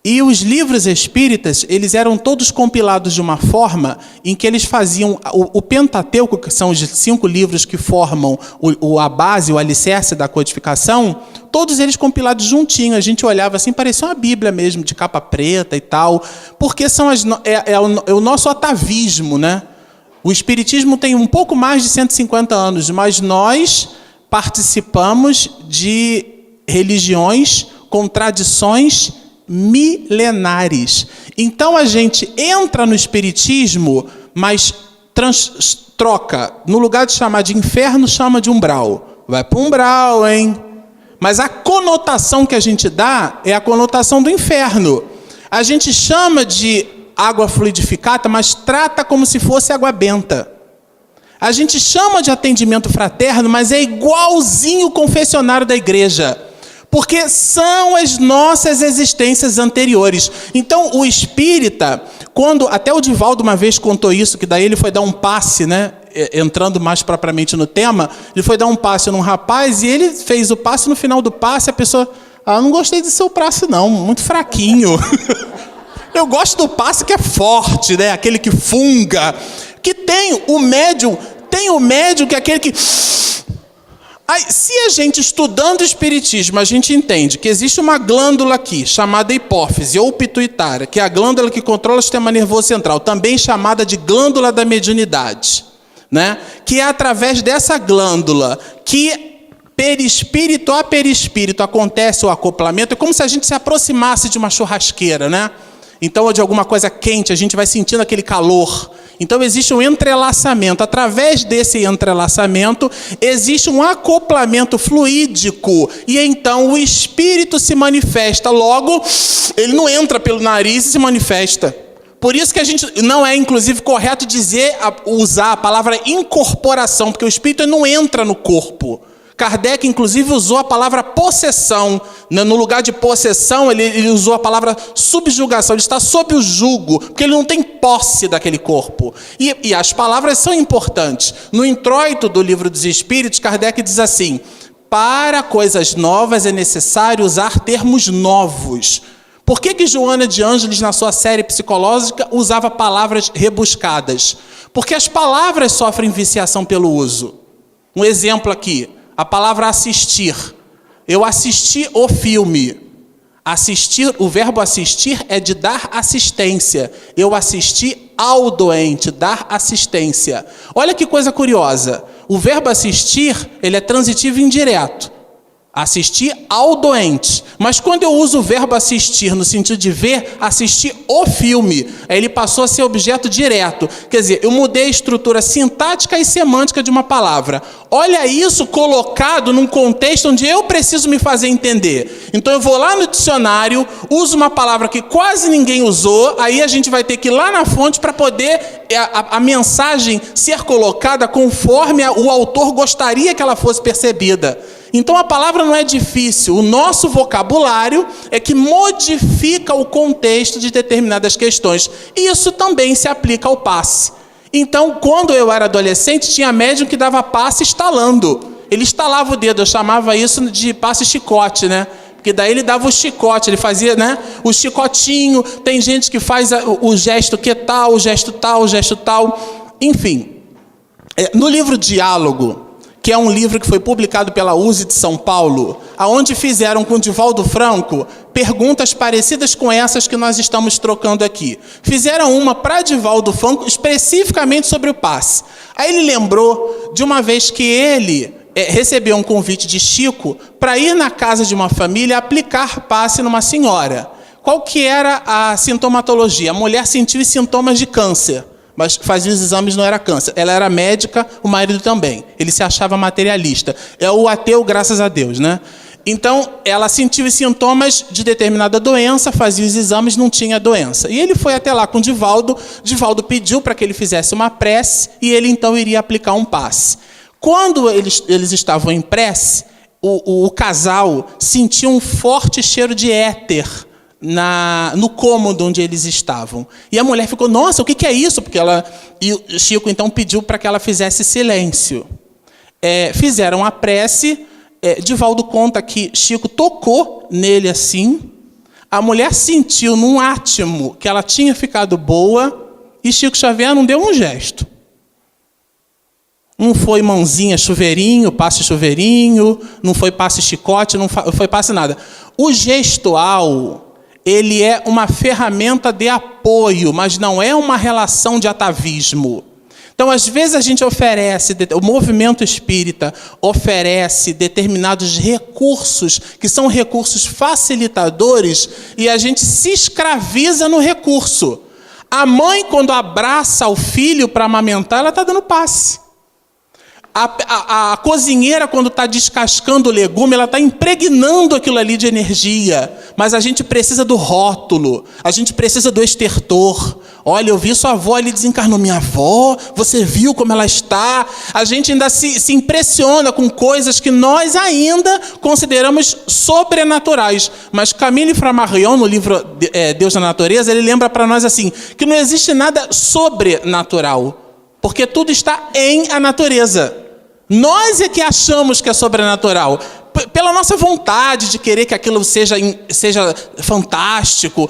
Speaker 4: E os livros espíritas, eles eram todos compilados de uma forma em que eles faziam o Pentateuco, que são os 5 livros que formam a base, o alicerce da codificação, todos eles compilados juntinho. A gente olhava assim, parecia uma Bíblia mesmo, de capa preta e tal, porque são o nosso atavismo, né? O Espiritismo tem um pouco mais de 150 anos, mas nós participamos de religiões com tradições milenares. Então a gente entra no Espiritismo, mas troca. No lugar de chamar de inferno, chama de umbral. Vai para o umbral, hein? Mas a conotação que a gente dá é a conotação do inferno. A gente chama de água fluidificada, mas trata como se fosse água benta. A gente chama de atendimento fraterno, mas é igualzinho o confessionário da igreja. Porque são as nossas existências anteriores. Então, o espírita, quando até o Divaldo uma vez contou isso, que daí ele foi dar um passe, né? Entrando mais propriamente no tema, ele foi dar um passe num rapaz e ele fez o passe. No final do passe, a pessoa, não gostei do seu passe não, muito fraquinho. Eu gosto do passe que é forte, né? Aquele que funga. Que tem o médium que é aquele que... Aí, se a gente estudando o espiritismo, a gente entende que existe uma glândula aqui, chamada hipófise ou pituitária, que é a glândula que controla o sistema nervoso central, também chamada de glândula da mediunidade, né? Que é através dessa glândula que perispírito a perispírito acontece o acoplamento. É como se a gente se aproximasse de uma churrasqueira, né? Então, ou de alguma coisa quente, a gente vai sentindo aquele calor. Então, existe um entrelaçamento. Através desse entrelaçamento, existe um acoplamento fluídico. E então, o espírito se manifesta. Logo, ele não entra pelo nariz e se manifesta. Por isso que a gente não é, inclusive, correto usar a palavra incorporação, porque o espírito não entra no corpo. Kardec, inclusive, usou a palavra possessão. No lugar de possessão, ele usou a palavra subjugação. Ele está sob o jugo, porque ele não tem posse daquele corpo. E as palavras são importantes. No introito do Livro dos Espíritos, Kardec diz assim: para coisas novas é necessário usar termos novos. Por que Joana de Ângeles, na sua série psicológica, usava palavras rebuscadas? Porque as palavras sofrem viciação pelo uso. Um exemplo aqui. A palavra assistir. Eu assisti o filme. Assistir, o verbo assistir é de dar assistência. Eu assisti ao doente, dar assistência. Olha que coisa curiosa. O verbo assistir, ele é transitivo indireto. Assistir ao doente. Mas quando eu uso o verbo assistir no sentido de ver, assistir o filme, aí ele passou a ser objeto direto. Quer dizer, eu mudei a estrutura sintática e semântica de uma palavra. Olha isso colocado num contexto onde eu preciso me fazer entender. Então eu vou lá no dicionário, uso uma palavra que quase ninguém usou, aí a gente vai ter que ir lá na fonte para poder a mensagem ser colocada conforme o autor gostaria que ela fosse percebida. Então a palavra não é difícil, o nosso vocabulário é que modifica o contexto de determinadas questões. E isso também se aplica ao passe. Então, quando eu era adolescente, tinha médium que dava passe estalando. Ele estalava o dedo, eu chamava isso de passe chicote, né? Porque daí ele dava o chicote, ele fazia, né, o chicotinho. Tem gente que faz o gesto que tal, o gesto tal, o gesto tal. Enfim, no livro Diálogo, que é um livro que foi publicado pela USE de São Paulo, aonde fizeram com Divaldo Franco perguntas parecidas com essas que nós estamos trocando aqui. Fizeram uma para Divaldo Franco especificamente sobre o passe. Aí ele lembrou de uma vez que ele recebeu um convite de Chico para ir na casa de uma família aplicar passe numa senhora. Qual que era a sintomatologia? A mulher sentiu sintomas de câncer. Mas fazia os exames, não era câncer. Ela era médica, o marido também. Ele se achava materialista. É o ateu, graças a Deus, né? Então, ela sentiu os sintomas de determinada doença, fazia os exames, não tinha doença. E ele foi até lá com Divaldo. Divaldo pediu para que ele fizesse uma prece e ele, então, iria aplicar um passe. Quando eles estavam em prece, o casal sentiu um forte cheiro de éter no cômodo onde eles estavam. E a mulher ficou, nossa, o que é isso? E o Chico então pediu para que ela fizesse silêncio. Fizeram a prece. Divaldo conta que Chico tocou nele assim. A mulher sentiu num átimo que ela tinha ficado boa. E Chico Xavier não deu um gesto. Não foi mãozinha, chuveirinho, passe chuveirinho. Não foi passe chicote, não foi passe nada. O gestual, ele é uma ferramenta de apoio, mas não é uma relação de atavismo. Então, às vezes, a gente o movimento espírita oferece determinados recursos, que são recursos facilitadores, e a gente se escraviza no recurso. A mãe, quando abraça o filho para amamentar, ela está dando passe. A cozinheira, quando está descascando o legume, ela está impregnando aquilo ali de energia. Mas a gente precisa do rótulo, a gente precisa do estertor. Olha, eu vi sua avó, ele desencarnou. Minha avó, você viu como ela está? A gente ainda se impressiona com coisas que nós ainda consideramos sobrenaturais. Mas Camille Flammarion, no livro Deus na Natureza, ele lembra para nós assim, que não existe nada sobrenatural, porque tudo está em a natureza. Nós é que achamos que é sobrenatural, pela nossa vontade de querer que aquilo seja fantástico,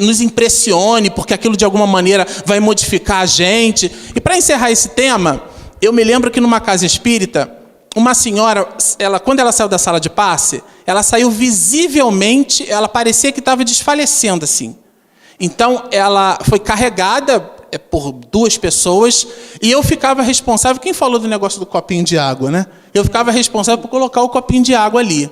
Speaker 4: nos impressione, porque aquilo de alguma maneira vai modificar a gente. E para encerrar esse tema, eu me lembro que numa casa espírita, uma senhora, quando ela saiu da sala de passe, ela saiu visivelmente, ela parecia que estava desfalecendo assim. Então ela foi carregada por 2 pessoas, e eu ficava responsável, quem falou do negócio do copinho de água, né? Eu ficava responsável por colocar o copinho de água ali.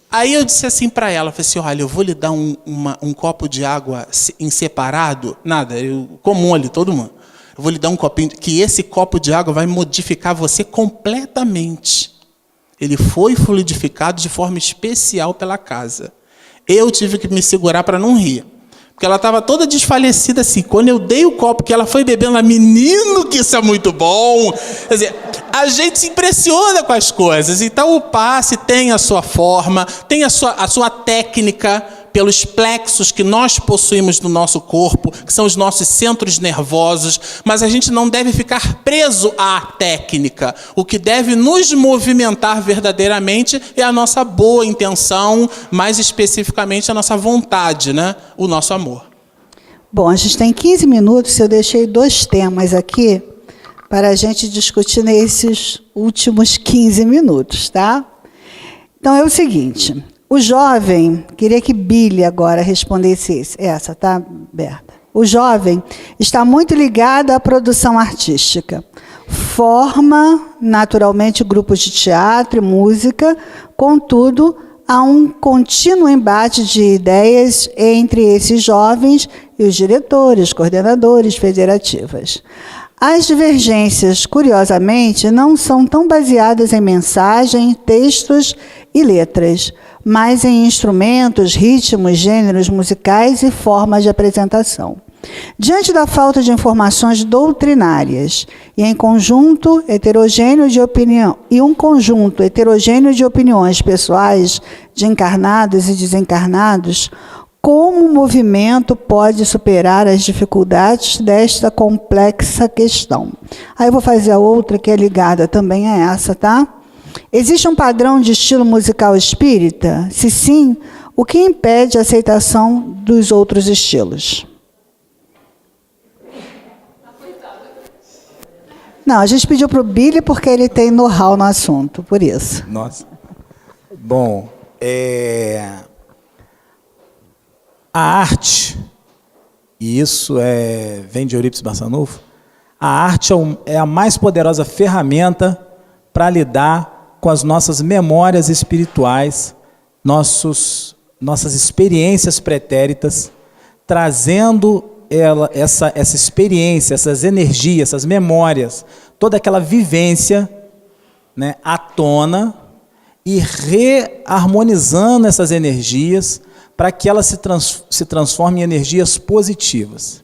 Speaker 4: Aí eu disse assim para ela, falei assim, olha, eu vou lhe dar um copo de água em separado, nada, comum ali, todo mundo. Eu vou lhe dar um copinho, que esse copo de água vai modificar você completamente. Ele foi fluidificado de forma especial pela casa. Eu tive que me segurar para não rir. Porque ela estava toda desfalecida assim. Quando eu dei o copo que ela foi bebendo, ela, menino, que isso é muito bom. Quer dizer, a gente se impressiona com as coisas. Então o passe tem a sua forma, tem a sua técnica, pelos plexos que nós possuímos no nosso corpo, que são os nossos centros nervosos, mas a gente não deve ficar preso à técnica. O que deve nos movimentar verdadeiramente é a nossa boa intenção, mais especificamente a nossa vontade, né? O nosso amor.
Speaker 1: Bom, a gente tem 15 minutos, eu deixei 2 temas aqui para a gente discutir nesses últimos 15 minutos, tá? Então é o seguinte... O jovem, queria que Billy agora respondesse essa, tá, Berta? O jovem está muito ligado à produção artística. Forma, naturalmente, grupos de teatro e música, contudo, há um contínuo embate de ideias entre esses jovens e os diretores, coordenadores, federativas. As divergências, curiosamente, não são tão baseadas em mensagem, textos e letras, mas em instrumentos, ritmos, gêneros musicais e formas de apresentação. Diante da falta de informações doutrinárias e um conjunto heterogêneo de opiniões pessoais de encarnados e desencarnados, como o movimento pode superar as dificuldades desta complexa questão? Aí eu vou fazer a outra que é ligada também a essa, tá? Existe um padrão de estilo musical espírita? Se sim, o que impede a aceitação dos outros estilos? Não, a gente pediu para o Billy porque ele tem know-how no assunto, por isso.
Speaker 2: Nossa. Bom, a arte, e isso vem de Eurípides Barçanufo, a arte é a mais poderosa ferramenta para lidar com as nossas memórias espirituais, nossas experiências pretéritas, trazendo essa experiência, essas energias, essas memórias, toda aquela vivência, né, à tona e reharmonizando essas energias para que elas se transformem em energias positivas.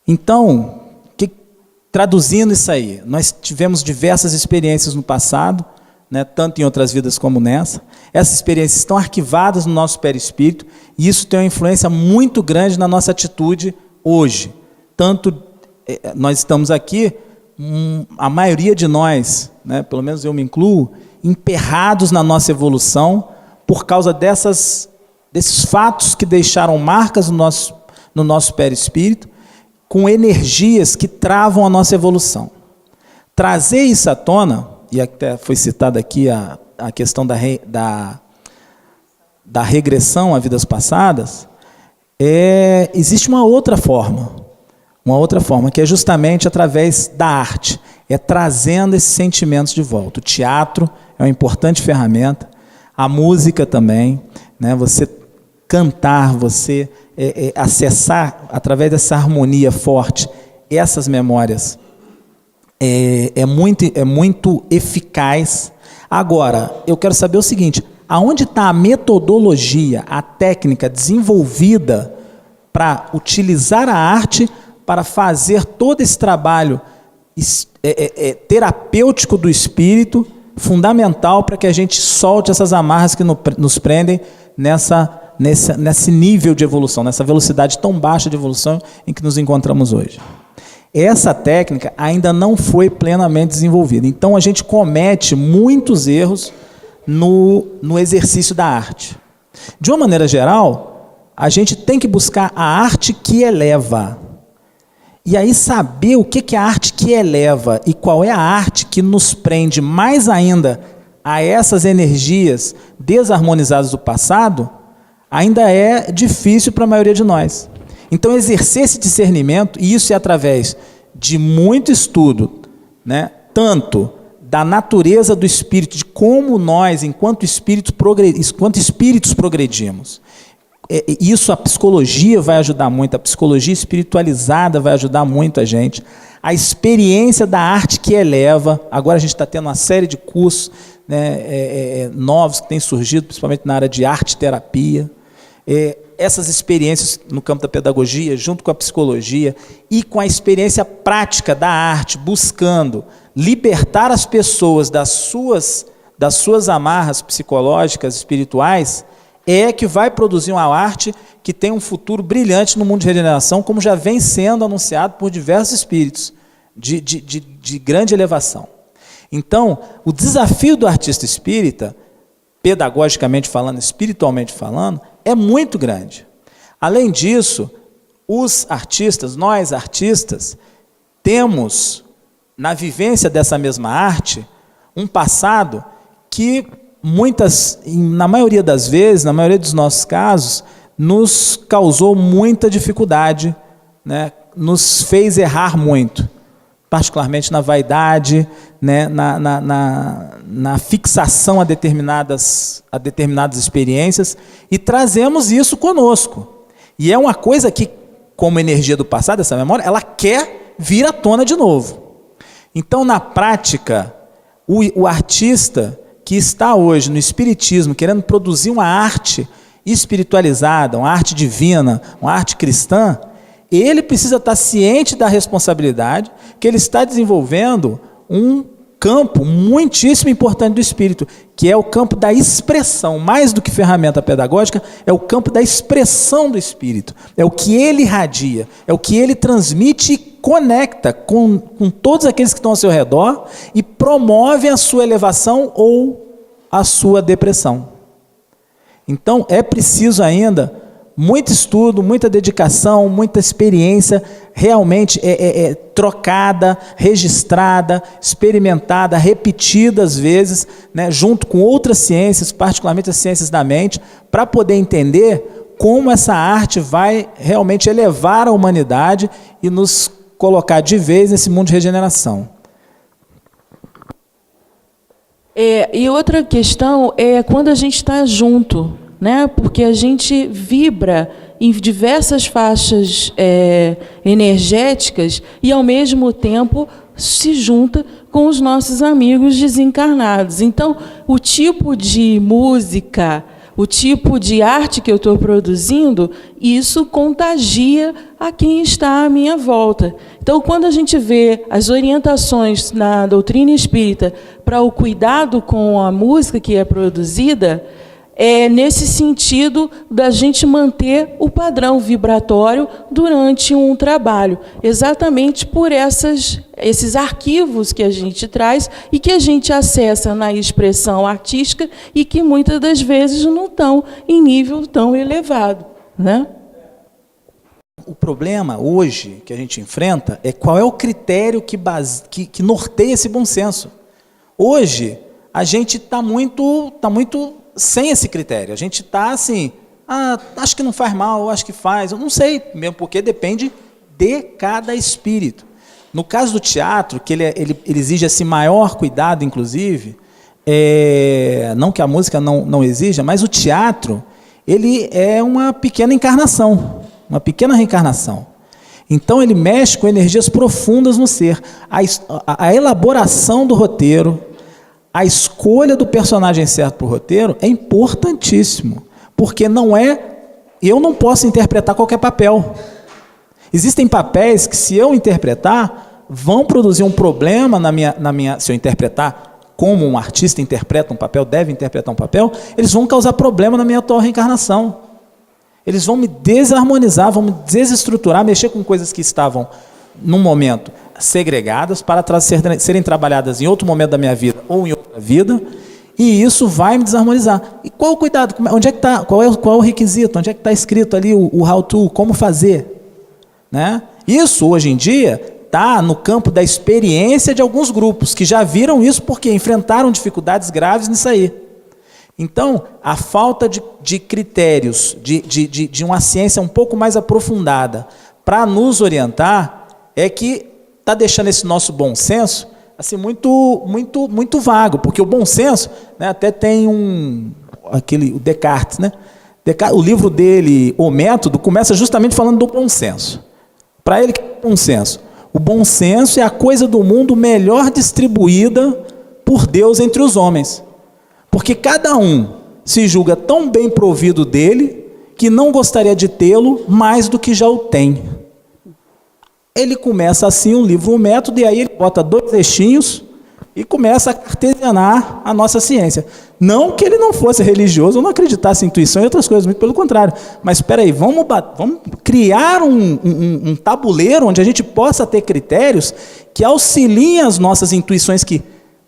Speaker 2: Então, traduzindo isso aí, nós tivemos diversas experiências no passado, né, tanto em outras vidas como nessa. Essas experiências estão arquivadas no nosso perispírito e isso tem uma influência muito grande na nossa atitude hoje. Tanto nós estamos aqui, a maioria de nós, né, pelo menos eu me incluo, emperrados na nossa evolução por causa desses fatos que deixaram marcas no nosso perispírito, com energias que travam a nossa evolução. Trazer isso à tona, e até foi citada aqui a questão da regressão a vidas passadas, existe uma outra forma, que é justamente através da arte, trazendo esses sentimentos de volta. O teatro é uma importante ferramenta, a música também, né? Você cantar, você acessar, através dessa harmonia forte, essas memórias é muito eficaz. Agora, eu quero saber o seguinte, aonde está a metodologia, a técnica desenvolvida para utilizar a arte para fazer todo esse trabalho terapêutico do espírito, fundamental para que a gente solte essas amarras que nos prendem nesse nível de evolução, nessa velocidade tão baixa de evolução em que nos encontramos hoje. Essa técnica ainda não foi plenamente desenvolvida. Então, a gente comete muitos erros no exercício da arte. De uma maneira geral, a gente tem que buscar a arte que eleva. E aí saber o que é a arte que eleva e qual é a arte que nos prende mais ainda a essas energias desarmonizadas do passado, ainda é difícil para a maioria de nós. Então, exercer esse discernimento, e isso é através de muito estudo, né, tanto da natureza do espírito, de como nós, enquanto espíritos progredimos. Isso a psicologia vai ajudar muito, a psicologia espiritualizada vai ajudar muito a gente. A experiência da arte que eleva, agora a gente está tendo uma série de cursos, né, novos que têm surgido, principalmente na área de arte-terapia. Essas experiências no campo da pedagogia, junto com a psicologia e com a experiência prática da arte, buscando libertar as pessoas das suas amarras psicológicas, espirituais, que vai produzir uma arte que tem um futuro brilhante no mundo de regeneração, como já vem sendo anunciado por diversos espíritos de grande elevação. Então, o desafio do artista espírita, pedagogicamente falando, espiritualmente falando, é muito grande. Além disso, nós artistas, temos, na vivência dessa mesma arte, um passado que na maioria das vezes, na maioria dos nossos casos, nos causou muita dificuldade, né? Nos fez errar muito, particularmente na vaidade, né? na fixação a determinadas experiências, e trazemos isso conosco. E é uma coisa que, como energia do passado, essa memória, ela quer vir à tona de novo. Então, na prática, o artista que está hoje no espiritismo, querendo produzir uma arte espiritualizada, uma arte divina, uma arte cristã, ele precisa estar ciente da responsabilidade que ele está desenvolvendo um campo muitíssimo importante do espírito, que é o campo da expressão, mais do que ferramenta pedagógica, é o campo da expressão do espírito, é o que ele irradia, é o que ele transmite e conecta com todos aqueles que estão ao seu redor e promove a sua elevação ou a sua depressão. Então, é preciso ainda muito estudo, muita dedicação, muita experiência realmente trocada, registrada, experimentada, repetida às vezes, né, junto com outras ciências, particularmente as ciências da mente, para poder entender como essa arte vai realmente elevar a humanidade e nos colocar de vez nesse mundo de regeneração.
Speaker 3: E outra questão é quando a gente está junto, né? Porque a gente vibra em diversas faixas energéticas e, ao mesmo tempo, se junta com os nossos amigos desencarnados. Então, o tipo de música, o tipo de arte que eu estou produzindo, isso contagia a quem está à minha volta. Então, quando a gente vê as orientações na doutrina espírita para o cuidado com a música que é produzida, é nesse sentido da gente manter o padrão vibratório durante um trabalho, exatamente por esses arquivos que a gente traz e que a gente acessa na expressão artística e que muitas das vezes não estão em nível tão elevado, né?
Speaker 2: O problema hoje que a gente enfrenta é qual é o critério que norteia esse bom senso. Hoje, a gente está muito sem esse critério. A gente está assim, acho que não faz mal, acho que faz, eu não sei, mesmo porque depende de cada espírito. No caso do teatro, que ele exige esse maior cuidado, inclusive, não que a música não exija, mas o teatro, ele é uma pequena encarnação, uma pequena reencarnação. Então ele mexe com energias profundas no ser. A elaboração do roteiro, a escolha do personagem certo para o roteiro é importantíssimo, porque eu não posso interpretar qualquer papel. Existem papéis que, se eu interpretar, vão produzir um problema se eu interpretar como um artista interpreta um papel, deve interpretar um papel, eles vão causar problema na minha atual reencarnação. Eles vão me desarmonizar, vão me desestruturar, mexer com coisas que estavam, num momento, segregadas para serem trabalhadas em outro momento da minha vida ou em outra vida, e isso vai me desarmonizar. E qual o cuidado? Onde é que está? Qual é o requisito? Onde é que está escrito ali o how to? Como fazer? Né? Isso, hoje em dia, está no campo da experiência de alguns grupos que já viram isso porque enfrentaram dificuldades graves nisso aí. Então, a falta de critérios, de uma ciência um pouco mais aprofundada para nos orientar é que está deixando esse nosso bom senso assim, muito vago, porque o bom senso, né, até tem o Descartes, né? O livro dele, O Método, começa justamente falando do bom senso. Para ele, que é o bom senso? O bom senso é a coisa do mundo melhor distribuída por Deus entre os homens. Porque cada um se julga tão bem provido dele que não gostaria de tê-lo mais do que já o tem. Ele começa assim um livro, um método, e aí ele bota 2 eixinhos e começa a cartesianar a nossa ciência. Não que ele não fosse religioso ou não acreditasse em intuição e outras coisas, muito pelo contrário. Mas espera aí, vamos criar um tabuleiro onde a gente possa ter critérios que auxiliem as nossas intuições que,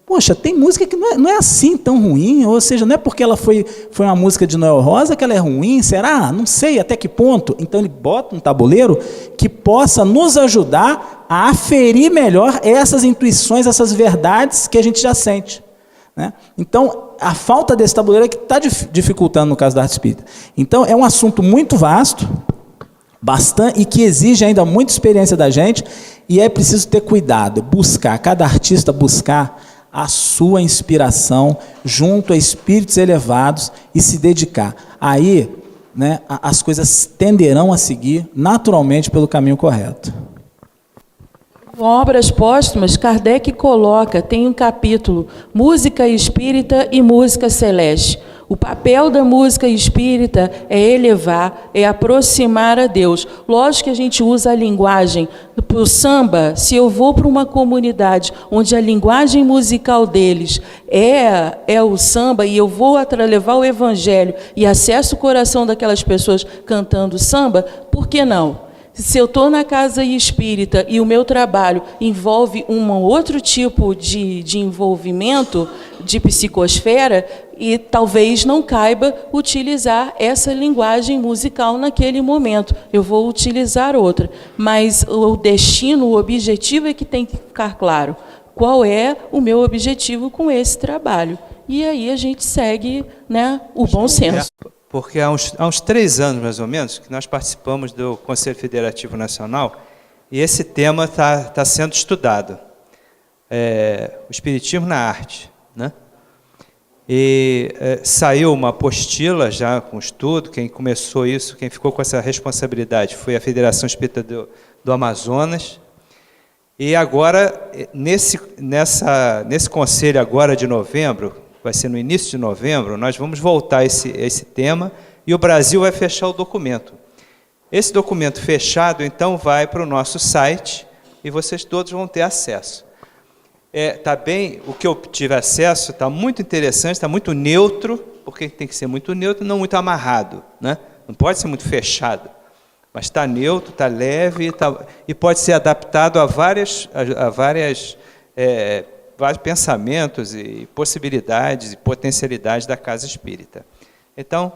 Speaker 2: poxa, tem música que não é assim tão ruim, ou seja, não é porque ela foi uma música de Noel Rosa que ela é ruim, será? Não sei até que ponto. Então ele bota um tabuleiro que possa nos ajudar a aferir melhor essas intuições, essas verdades que a gente já sente. Né? Então, a falta desse tabuleiro é que está dificultando no caso da arte espírita. Então, é um assunto muito vasto, bastante, e que exige ainda muita experiência da gente, e é preciso ter cuidado, cada artista buscar a sua inspiração junto a espíritos elevados e se dedicar. Aí, né, as coisas tenderão a seguir naturalmente pelo caminho correto.
Speaker 3: Obras póstumas, Kardec coloca, tem um capítulo, Música Espírita e Música Celeste. O papel da música espírita é elevar, é aproximar a Deus. Lógico que a gente usa a linguagem para o samba. Se eu vou para uma comunidade onde a linguagem musical deles é o samba e eu vou levar o evangelho e acesso o coração daquelas pessoas cantando samba, por que não? Se eu estou na casa espírita e o meu trabalho envolve um outro tipo de envolvimento de psicosfera, e talvez não caiba utilizar essa linguagem musical naquele momento. Eu vou utilizar outra. Mas o destino, o objetivo é que tem que ficar claro. Qual é o meu objetivo com esse trabalho? E aí a gente segue, né, o bom senso.
Speaker 5: Porque há uns 3 anos, mais ou menos, que nós participamos do Conselho Federativo Nacional, e esse tema está sendo estudado. O Espiritismo na Arte, né? E saiu uma apostila já com estudo. Quem começou isso, quem ficou com essa responsabilidade foi a Federação Espírita do Amazonas. E agora, nesse conselho agora de novembro, vai ser no início de novembro, nós vamos voltar a esse tema e o Brasil vai fechar o documento. Esse documento fechado, então, vai para o nosso site e vocês todos vão ter acesso. Tá bem, o que eu tive acesso está muito interessante, está muito neutro, porque tem que ser muito neutro, não muito amarrado, né? Não pode ser muito fechado, mas está neutro, está leve, e pode ser adaptado a vários pensamentos e possibilidades e potencialidades da casa espírita. Então,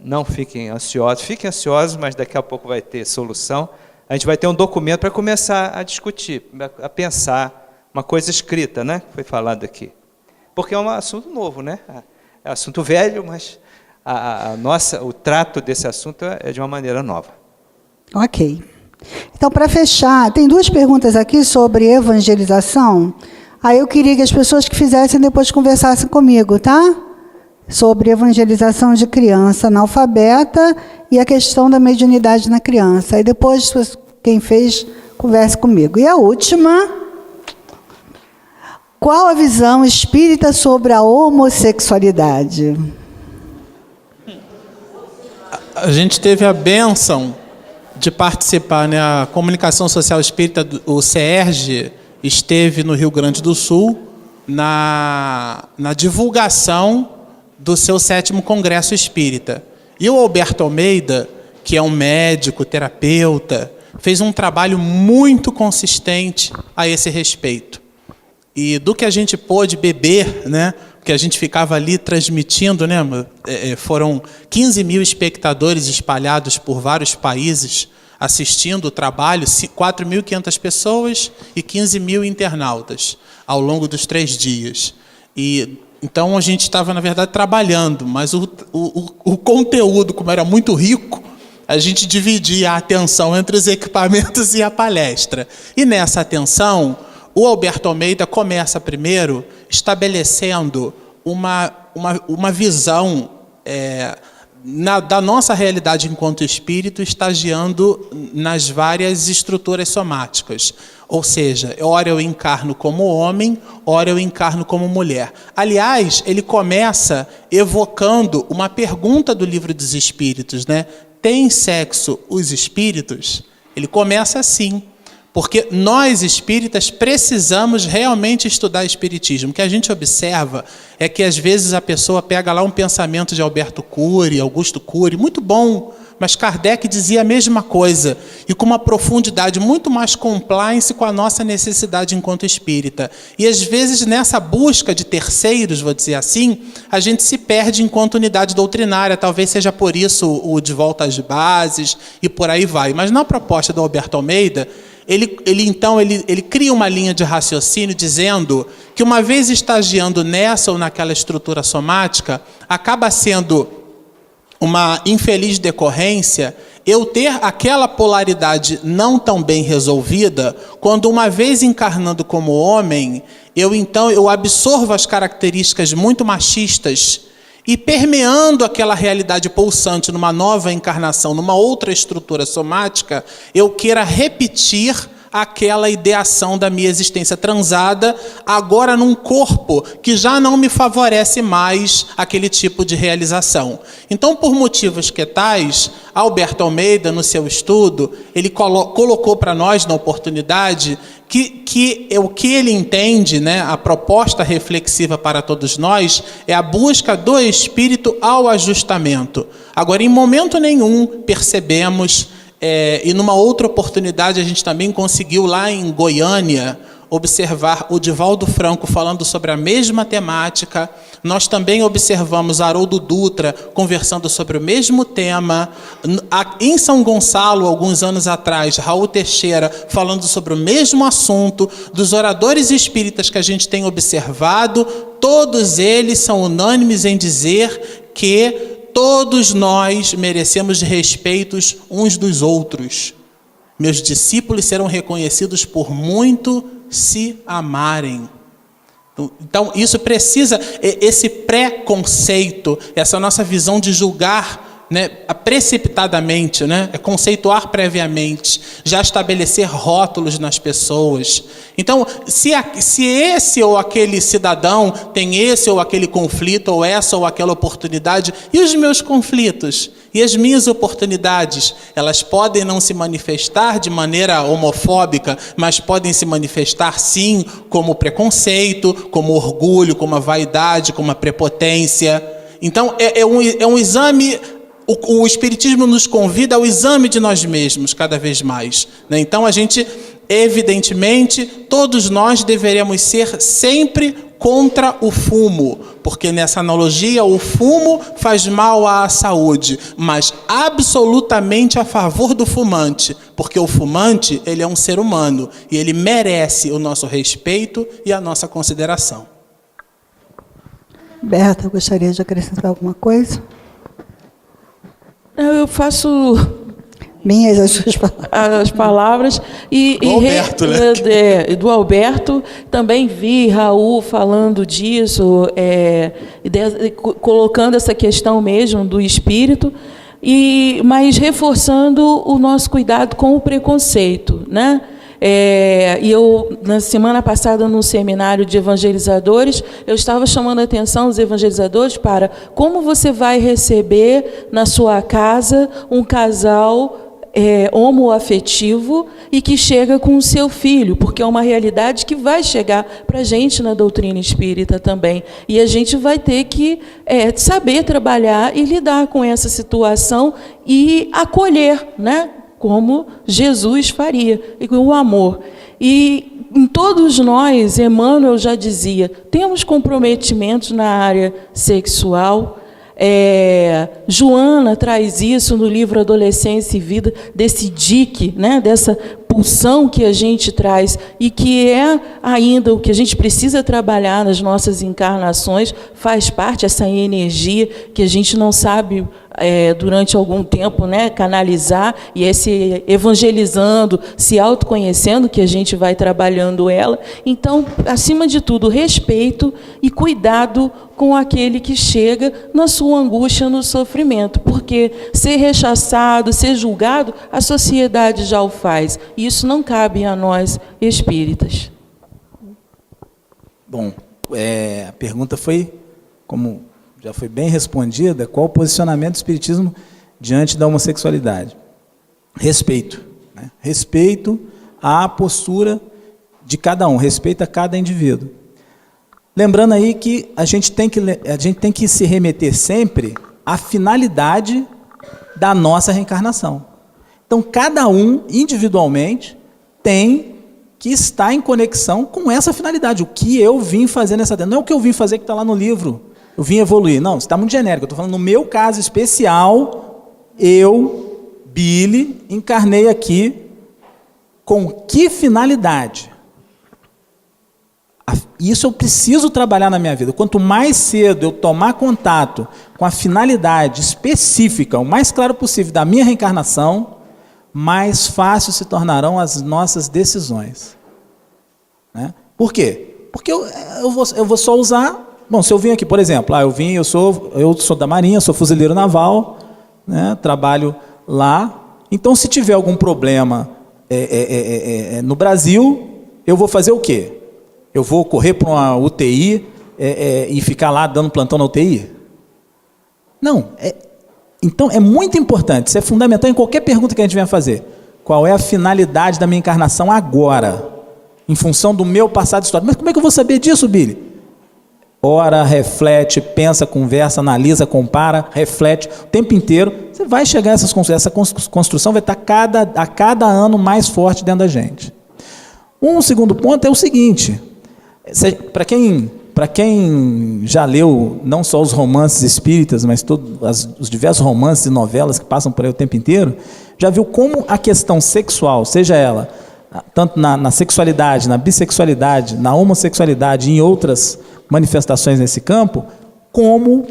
Speaker 5: não fiquem ansiosos, mas daqui a pouco vai ter solução. A gente vai ter um documento para começar a discutir, a pensar, uma coisa escrita, né? Foi falado aqui. Porque é um assunto novo, né? É um assunto velho, mas o trato desse assunto é de uma maneira nova.
Speaker 1: Ok. Então, para fechar, tem 2 perguntas aqui sobre evangelização. Aí eu queria que as pessoas que fizessem depois conversassem comigo, tá? Sobre evangelização de criança analfabeta e a questão da mediunidade na criança. Aí depois quem fez, converse comigo. E a última, qual a visão espírita sobre a homossexualidade?
Speaker 4: A gente teve a bênção de participar, né? A Comunicação Social Espírita, o CERJ, esteve no Rio Grande do Sul na divulgação do seu 7º Congresso Espírita. E o Alberto Almeida, que é um médico, terapeuta, fez um trabalho muito consistente a esse respeito. E do que a gente pôde beber, né? Porque a gente ficava ali transmitindo, né? Foram 15 mil espectadores espalhados por vários países assistindo o trabalho, 4.500 pessoas e 15 mil internautas ao longo dos 3 dias. E então a gente estava, na verdade, trabalhando, mas o conteúdo, como era muito rico, a gente dividia a atenção entre os equipamentos e a palestra. E nessa atenção, o Alberto Almeida começa primeiro estabelecendo uma visão da nossa realidade enquanto espírito, estagiando nas várias estruturas somáticas. Ou seja, ora eu encarno como homem, ora eu encarno como mulher. Aliás, ele começa evocando uma pergunta do Livro dos Espíritos, né? Tem sexo os espíritos? Ele começa assim. Porque nós, espíritas, precisamos realmente estudar espiritismo. O que a gente observa é que, às vezes, a pessoa pega lá um pensamento de Alberto Cury, Augusto Cury, muito bom, mas Kardec dizia a mesma coisa, e com uma profundidade muito mais compliance com a nossa necessidade enquanto espírita. E, às vezes, nessa busca de terceiros, vou dizer assim, a gente se perde enquanto unidade doutrinária. Talvez seja por isso o De Volta às Bases, e por aí vai. Mas na proposta do Alberto Almeida, ele cria uma linha de raciocínio dizendo que, uma vez estagiando nessa ou naquela estrutura somática, acaba sendo uma infeliz decorrência eu ter aquela polaridade não tão bem resolvida, quando, uma vez encarnando como homem, eu absorvo as características muito machistas e, permeando aquela realidade pulsante numa nova encarnação, numa outra estrutura somática, eu queira repetir aquela ideação da minha existência transada, agora num corpo que já não me favorece mais aquele tipo de realização. Então, por motivos que tais, Alberto Almeida, no seu estudo, ele colocou para nós, na oportunidade, que o que ele entende, né, a proposta reflexiva para todos nós, é a busca do espírito ao ajustamento. Agora, em momento nenhum, percebemos, e numa outra oportunidade a gente também conseguiu, lá em Goiânia, observar o Divaldo Franco falando sobre a mesma temática. Nós também observamos Haroldo Dutra conversando sobre o mesmo tema. Em São Gonçalo, alguns anos atrás, Raul Teixeira falando sobre o mesmo assunto. Dos oradores espíritas que a gente tem observado, todos eles são unânimes em dizer que todos nós merecemos respeitos uns dos outros. Meus discípulos serão reconhecidos por muito se amarem. Então, isso precisa, esse preconceito, essa nossa visão de julgar, né, precipitadamente, né, conceituar previamente, já estabelecer rótulos nas pessoas. Então, se esse ou aquele cidadão tem esse ou aquele conflito, ou essa ou aquela oportunidade, e os meus conflitos? E as minhas oportunidades? Elas podem não se manifestar de maneira homofóbica, mas podem se manifestar, sim, como preconceito, como orgulho, como a vaidade, como a prepotência. Então, é um exame. O Espiritismo nos convida ao exame de nós mesmos, cada vez mais, né? Então, a gente, evidentemente, todos nós deveremos ser sempre contra o fumo, porque, nessa analogia, o fumo faz mal à saúde, mas absolutamente a favor do fumante, porque o fumante, ele é um ser humano e ele merece o nosso respeito e a nossa consideração.
Speaker 1: Berta, gostaria de acrescentar alguma coisa?
Speaker 3: Eu faço
Speaker 1: minhas as suas palavras.
Speaker 3: As palavras
Speaker 4: Alberto, né?
Speaker 3: Do Alberto. Também vi Raul falando disso, colocando essa questão mesmo do espírito. mas reforçando o nosso cuidado com o preconceito, né? E eu, na semana passada, no seminário de evangelizadores, eu estava chamando a atenção dos evangelizadores para como você vai receber na sua casa um casal homoafetivo e que chega com o seu filho, porque é uma realidade que vai chegar para a gente na doutrina espírita também. E a gente vai ter que saber trabalhar e lidar com essa situação e acolher, né? Como Jesus faria, e com o amor. E em todos nós, Emmanuel já dizia, temos comprometimentos na área sexual. Joana traz isso no livro Adolescência e Vida, desse dique, né, dessa pulsão que a gente traz e que é ainda o que a gente precisa trabalhar nas nossas encarnações, faz parte essa energia que a gente não sabe durante algum tempo, né, canalizar, e é se evangelizando, se autoconhecendo que a gente vai trabalhando ela. Então, acima de tudo, respeito e cuidado com aquele que chega na sua angústia, no sofrimento, porque ser rechaçado, ser julgado, a sociedade já o faz, e isso não cabe a nós espíritas.
Speaker 2: Bom, a pergunta foi, como já foi bem respondida, qual o posicionamento do espiritismo diante da homossexualidade? Respeito, né? Respeito à postura de cada um, respeito a cada indivíduo. Lembrando aí que a gente tem que se remeter sempre à finalidade da nossa reencarnação. Então, cada um, individualmente, tem que estar em conexão com essa finalidade. O que eu vim fazer nessa terra. Não é o que eu vim fazer que está lá no livro. Eu vim evoluir. Não, isso está muito genérico. Eu estou falando no meu caso especial, eu, Billy, encarnei aqui com que finalidade? Isso eu preciso trabalhar na minha vida. Quanto mais cedo eu tomar contato com a finalidade específica, o mais claro possível, da minha reencarnação, mais fácil se tornarão as nossas decisões. Né? Por quê? Porque eu vou só usar... Bom, se eu vim aqui, por exemplo, eu sou da Marinha, sou fuzileiro naval, né, trabalho lá. Então, se tiver algum problema no Brasil, eu vou fazer o quê? Eu vou correr para uma UTI e ficar lá dando plantão na UTI? Não. Então, é muito importante, isso é fundamental em qualquer pergunta que a gente venha fazer. Qual é a finalidade da minha encarnação agora? Em função do meu passado histórico. Mas como é que eu vou saber disso, Billy? Ora, reflete, pensa, conversa, analisa, compara, reflete o tempo inteiro. Você vai chegar a essa construção, vai estar a cada ano mais forte dentro da gente. Um segundo ponto é o seguinte, para quem já leu não só os romances espíritas, mas os diversos romances e novelas que passam por aí o tempo inteiro, já viu como a questão sexual, seja ela tanto na sexualidade, na bissexualidade, na homossexualidade e em outras manifestações nesse campo, como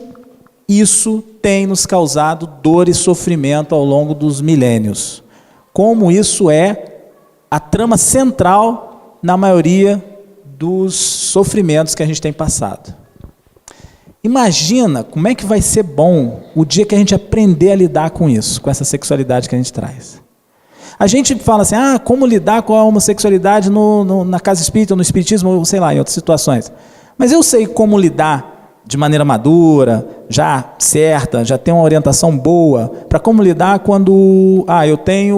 Speaker 2: isso tem nos causado dor e sofrimento ao longo dos milênios. Como isso é a trama central na maioria dos sofrimentos que a gente tem passado. Imagina como é que vai ser bom o dia que a gente aprender a lidar com isso, com essa sexualidade que a gente traz. A gente fala assim, como lidar com a homossexualidade na casa espírita, no espiritismo, ou sei lá, em outras situações. Mas eu sei como lidar de maneira madura, já certa, já tenho uma orientação boa, para como lidar quando eu tenho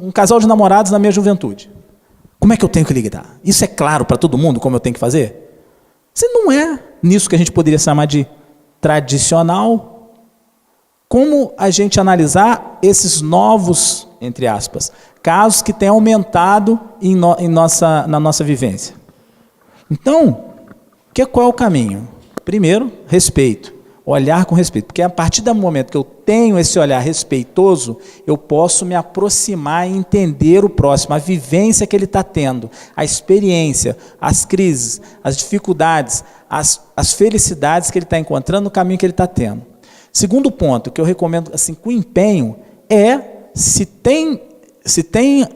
Speaker 2: um casal de namorados na minha juventude. Como é que eu tenho que lidar? Isso é claro para todo mundo como eu tenho que fazer? Se não é nisso que a gente poderia chamar de tradicional, como a gente analisar esses novos, entre aspas, casos que têm aumentado na nossa vivência? Então, qual é o caminho? Primeiro, respeito. Olhar com respeito. Porque a partir do momento que eu tenho esse olhar respeitoso, eu posso me aproximar e entender o próximo, a vivência que ele está tendo, a experiência, as crises, as dificuldades, as felicidades que ele está encontrando no caminho que ele está tendo. Segundo ponto, que eu recomendo assim, com empenho, se tem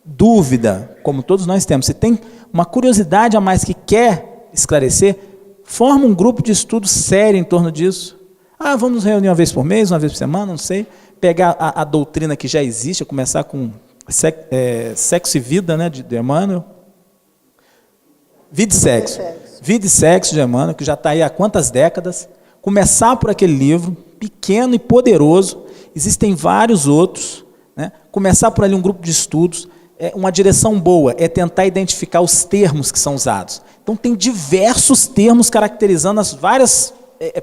Speaker 2: dúvida, como todos nós temos, se tem uma curiosidade a mais que quer esclarecer, forma um grupo de estudo sério em torno disso. Vamos nos reunir uma vez por mês, uma vez por semana, não sei. Pegar a doutrina que já existe, começar com Sexo e Vida, né, de Emmanuel. Vida e Sexo de Emmanuel, que já está aí há quantas décadas. Começar por aquele livro, pequeno e poderoso. Existem vários outros. Né? Começar por ali um grupo de estudos. Uma direção boa é tentar identificar os termos que são usados. Então, tem diversos termos caracterizando as várias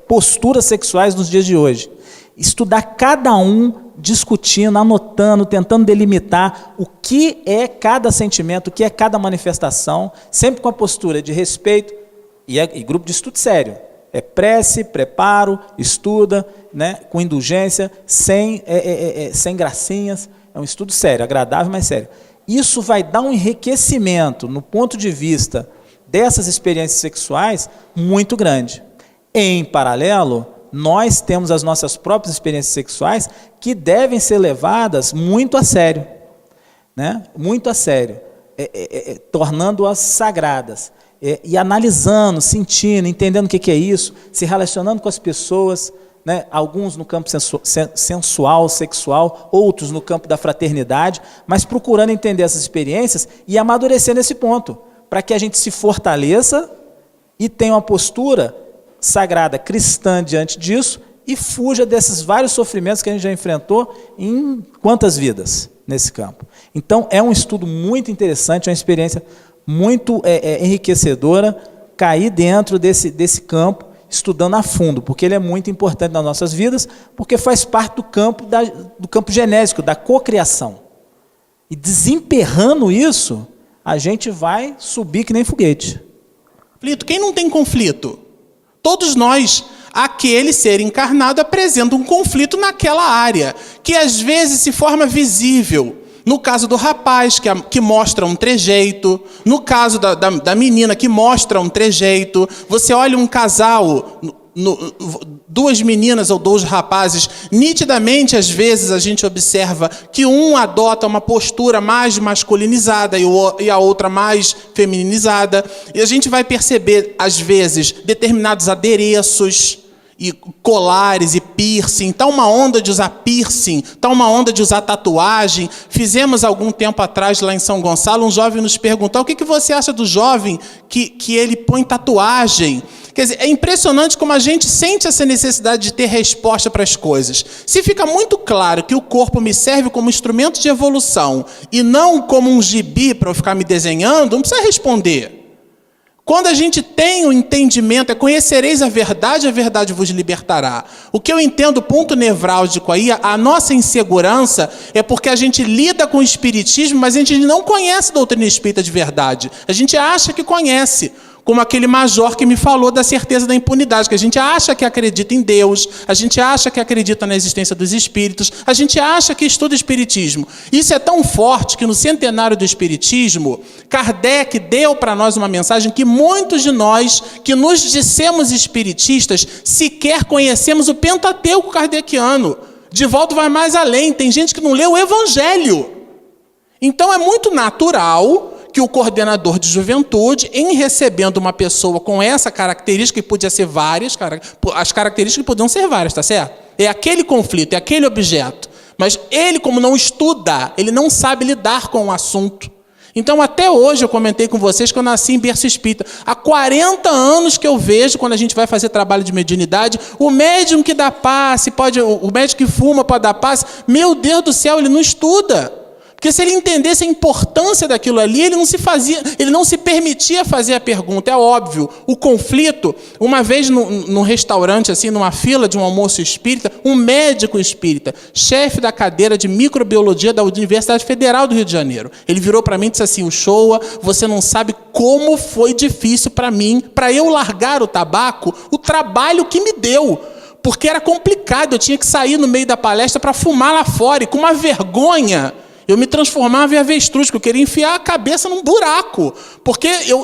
Speaker 2: posturas sexuais nos dias de hoje. Estudar cada um, discutindo, anotando, tentando delimitar o que é cada sentimento, o que é cada manifestação, sempre com a postura de respeito e grupo de estudo sério. É prece, preparo, estuda, né, com indulgência, sem gracinhas. É um estudo sério, agradável, mas sério. Isso vai dar um enriquecimento no ponto de vista dessas experiências sexuais muito grande. Em paralelo, nós temos as nossas próprias experiências sexuais que devem ser levadas muito a sério, né? Muito a sério, tornando-as sagradas, e analisando, sentindo, entendendo o que é isso, se relacionando com as pessoas, né? Alguns no campo sensual, sexual, outros no campo da fraternidade, mas procurando entender essas experiências e amadurecer nesse ponto, para que a gente se fortaleça e tenha uma postura sagrada, cristã diante disso, e fuja desses vários sofrimentos que a gente já enfrentou em quantas vidas nesse campo. Então, é um estudo muito interessante, uma experiência muito enriquecedora, cair dentro desse campo, estudando a fundo, porque ele é muito importante nas nossas vidas, porque faz parte do campo genésico, da cocriação. E desemperrando isso, a gente vai subir que nem foguete.
Speaker 4: Conflito. Quem não tem conflito? Todos nós, aquele ser encarnado apresenta um conflito naquela área, que às vezes se forma visível. No caso do rapaz, que mostra um trejeito. No caso da menina, que mostra um trejeito. Você olha um casal, duas meninas ou dois rapazes, nitidamente, às vezes, a gente observa que um adota uma postura mais masculinizada e a outra mais feminizada. E a gente vai perceber, às vezes, determinados adereços e colares e piercing. Está uma onda de usar piercing, está uma onda de usar tatuagem. Fizemos algum tempo atrás, lá em São Gonçalo, um jovem nos perguntou: o que você acha do jovem que ele põe tatuagem? Quer dizer, é impressionante como a gente sente essa necessidade de ter resposta para as coisas. Se fica muito claro que o corpo me serve como instrumento de evolução e não como um gibi para eu ficar me desenhando, não precisa responder. Quando a gente tem o entendimento, conhecereis a verdade vos libertará. O que eu entendo, ponto nevrálgico aí, a nossa insegurança é porque a gente lida com o espiritismo, mas a gente não conhece a doutrina espírita de verdade. A gente acha que conhece, como aquele major que me falou da certeza da impunidade, que a gente acha que acredita em Deus, a gente acha que acredita na existência dos espíritos, a gente acha que estuda espiritismo. Isso é tão forte que no centenário do espiritismo, Kardec deu para nós uma mensagem que muitos de nós, que nos dissemos espiritistas, sequer conhecemos o Pentateuco kardeciano. Divaldo vai mais além, tem gente que não lê o Evangelho. Então é muito natural que o coordenador de juventude, em recebendo uma pessoa com essa característica, que podia ser várias, as características podiam ser várias, tá certo? É aquele conflito, é aquele objeto. Mas ele, como não estuda, ele não sabe lidar com o assunto. Então, até hoje, eu comentei com vocês que eu nasci em berço espírita. Há 40 anos que eu vejo, quando a gente vai fazer trabalho de mediunidade, o médium que dá passe, o médium que fuma pode dar passe. Meu Deus do céu, ele não estuda. Porque se ele entendesse a importância daquilo ali, ele não se permitia fazer a pergunta. É óbvio, o conflito, uma vez num restaurante, assim, numa fila de um almoço espírita, um médico espírita, chefe da cadeira de microbiologia da Universidade Federal do Rio de Janeiro, ele virou para mim e disse assim: Uchoa, você não sabe como foi difícil para mim, para eu largar o tabaco, o trabalho que me deu. Porque era complicado, eu tinha que sair no meio da palestra para fumar lá fora, e com uma vergonha. Eu me transformava em avestruz, que eu queria enfiar a cabeça num buraco.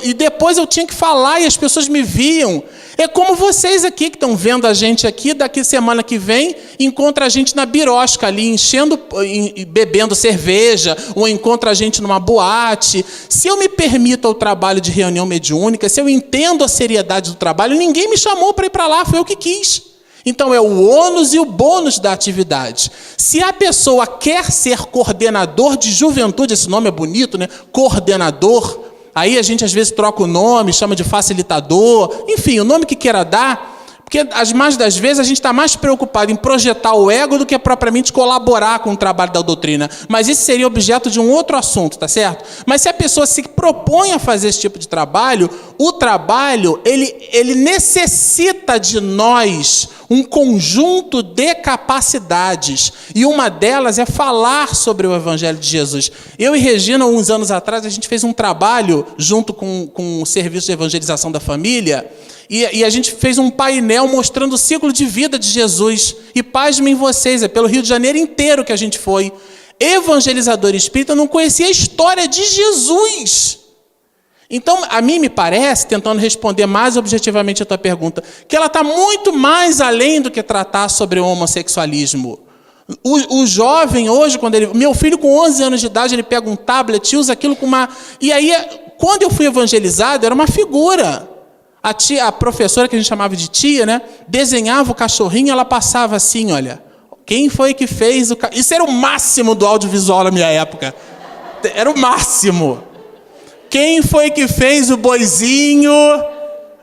Speaker 4: E depois eu tinha que falar e as pessoas me viam. É como vocês aqui que estão vendo a gente aqui, daqui semana que vem, encontra a gente na birosca ali, bebendo cerveja, ou encontra a gente numa boate. Se eu me permito ao trabalho de reunião mediúnica, se eu entendo a seriedade do trabalho, ninguém me chamou para ir para lá, foi eu que quis. Então é o ônus e o bônus da atividade. Se a pessoa quer ser coordenador de juventude, esse nome é bonito, né? Coordenador. Aí a gente às vezes troca o nome, chama de facilitador, enfim, o nome que queira dar. Porque, as mais das vezes, a gente está mais preocupado em projetar o ego do que propriamente colaborar com o trabalho da doutrina. Mas isso seria objeto de um outro assunto, tá certo? Mas se a pessoa se propõe a fazer esse tipo de trabalho, o trabalho, ele necessita de nós um conjunto de capacidades. E uma delas é falar sobre o Evangelho de Jesus. Eu e Regina, uns anos atrás, a gente fez um trabalho junto com o Serviço de Evangelização da Família. E a gente fez um painel mostrando o ciclo de vida de Jesus. E pasmem vocês, é pelo Rio de Janeiro inteiro que a gente foi. Evangelizador espírita não conhecia a história de Jesus. Então, a mim me parece, tentando responder mais objetivamente a tua pergunta, que ela está muito mais além do que tratar sobre o homossexualismo. O jovem hoje, meu filho com 11 anos de idade, ele pega um tablet e usa aquilo com uma... E aí, quando eu fui evangelizado, era uma figura. A professora, que a gente chamava de tia, né, desenhava o cachorrinho, ela passava assim, olha, quem foi que fez o... Isso era o máximo do audiovisual na minha época. Era o máximo. Quem foi que fez o boizinho?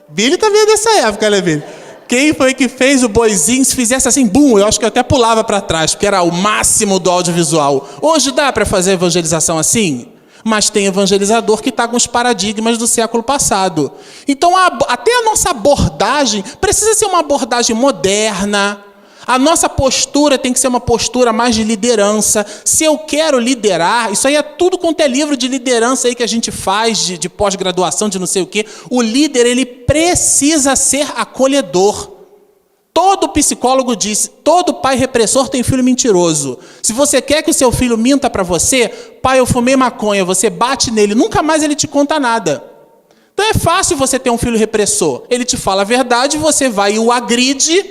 Speaker 4: Billy também é dessa época, né, Billy? Quem foi que fez o boizinho? Se fizesse assim, bum, eu acho que eu até pulava para trás, porque era o máximo do audiovisual. Hoje dá para fazer evangelização assim? Mas tem evangelizador que está com os paradigmas do século passado. Então, até a nossa abordagem precisa ser uma abordagem moderna. A nossa postura tem que ser uma postura mais de liderança. Se eu quero liderar, isso aí é tudo quanto é livro de liderança aí que a gente faz, de pós-graduação, de não sei o quê. O líder, ele precisa ser acolhedor. Todo psicólogo diz, todo pai repressor tem filho mentiroso. Se você quer que o seu filho minta para você, pai, eu fumei maconha, você bate nele, nunca mais ele te conta nada. Então é fácil você ter um filho repressor. Ele te fala a verdade, você vai e o agride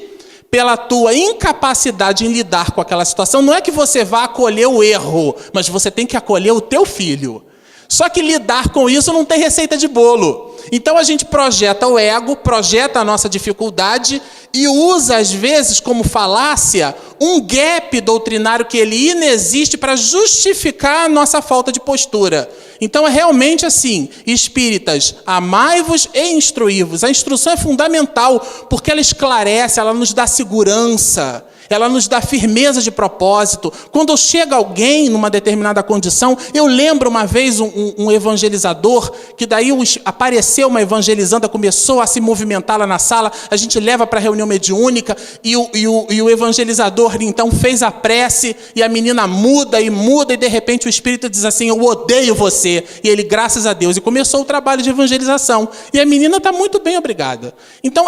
Speaker 4: pela tua incapacidade em lidar com aquela situação. Não é que você vá acolher o erro, mas você tem que acolher o teu filho. Só que lidar com isso não tem receita de bolo. Então a gente projeta o ego, projeta a nossa dificuldade e usa, às vezes, como falácia, um gap doutrinário que ele inexiste para justificar a nossa falta de postura. Então é realmente assim, espíritas, amai-vos e instruí-vos. A instrução é fundamental, porque ela esclarece, ela nos dá segurança, ela nos dá firmeza de propósito. Quando chega alguém numa determinada condição, eu lembro uma vez um evangelizador, que daí apareceu uma evangelizanda, começou a se movimentar lá na sala, a gente leva para a reunião mediúnica, e o evangelizador então fez a prece, e a menina muda, e de repente o espírito diz assim, eu odeio você. E ele, graças a Deus, e começou o trabalho de evangelização. E a menina está muito bem, obrigada. Então,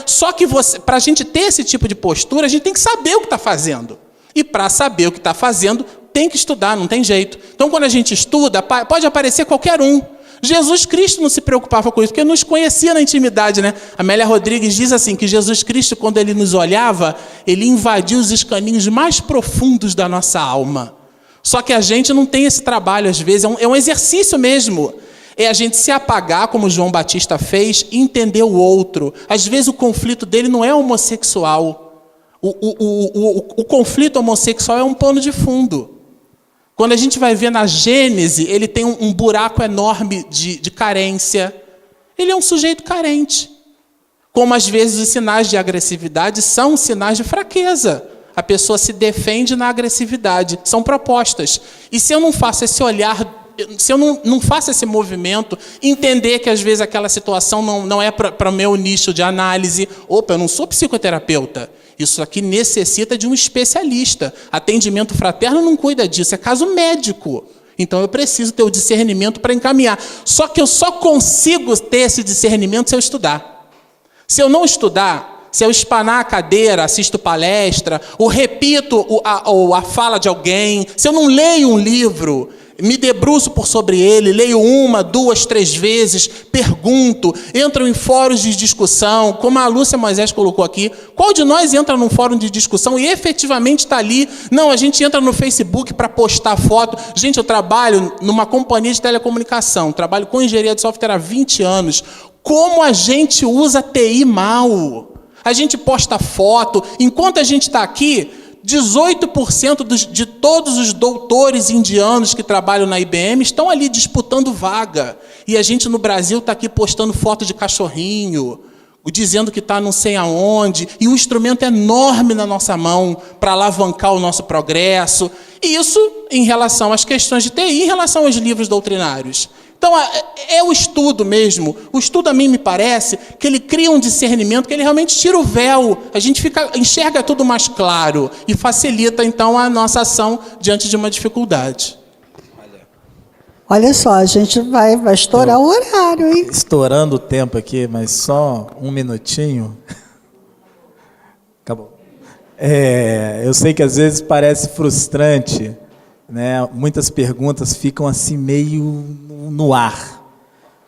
Speaker 4: só que para a gente ter esse tipo de postura, a gente tem que saber o que está fazendo. E para saber o que está fazendo, tem que estudar, não tem jeito. Então, quando a gente estuda, pode aparecer qualquer um. Jesus Cristo não se preocupava com isso, porque nos conhecia na intimidade, né? Amélia Rodrigues diz assim, que Jesus Cristo, quando ele nos olhava, ele invadia os escaninhos mais profundos da nossa alma. Só que a gente não tem esse trabalho, às vezes, é um exercício mesmo. É a gente se apagar, como João Batista fez, e entender o outro. Às vezes o conflito dele não é homossexual. O conflito homossexual é um pano de fundo. Quando a gente vai ver na Gênese, ele tem um buraco enorme de carência. Ele é um sujeito carente. Como às vezes os sinais de agressividade são sinais de fraqueza. A pessoa se defende na agressividade. São propostas. E se eu não faço esse olhar, se eu não faço esse movimento, entender que às vezes aquela situação não é para o meu nicho de análise. Opa, eu não sou psicoterapeuta. Isso aqui necessita de um especialista. Atendimento fraterno não cuida disso, é caso médico. Então eu preciso ter o discernimento para encaminhar. Só que eu só consigo ter esse discernimento se eu estudar. Se eu não estudar, se eu espanar a cadeira, assisto palestra, ou repito a fala de alguém, se eu não leio um livro, me debruço por sobre ele, leio 1, 2, 3 vezes, pergunto, entro em fóruns de discussão, como a Lúcia Moisés colocou aqui. Qual de nós entra num fórum de discussão e efetivamente está ali? Não, a gente entra no Facebook para postar foto. Gente, eu trabalho numa companhia de telecomunicação, trabalho com engenharia de software há 20 anos. Como a gente usa TI mal? a gente posta foto. Enquanto a gente está aqui, 18% de todos os doutores indianos que trabalham na IBM estão ali disputando vaga. E a gente no Brasil está aqui postando foto de cachorrinho, dizendo que está não sei aonde, e um instrumento enorme na nossa mão para alavancar o nosso progresso. E isso em relação às questões de TI, em relação aos livros doutrinários. Então, é o estudo mesmo. O estudo, a mim, me parece que ele cria um discernimento, que ele realmente tira o véu. A gente enxerga tudo mais claro e facilita, então, a nossa ação diante de uma dificuldade.
Speaker 1: Olha só, a gente vai estourar o horário, hein?
Speaker 2: Estourando o tempo aqui, mas só um minutinho. Acabou. Eu sei que às vezes parece frustrante, né? Muitas perguntas ficam assim meio no ar.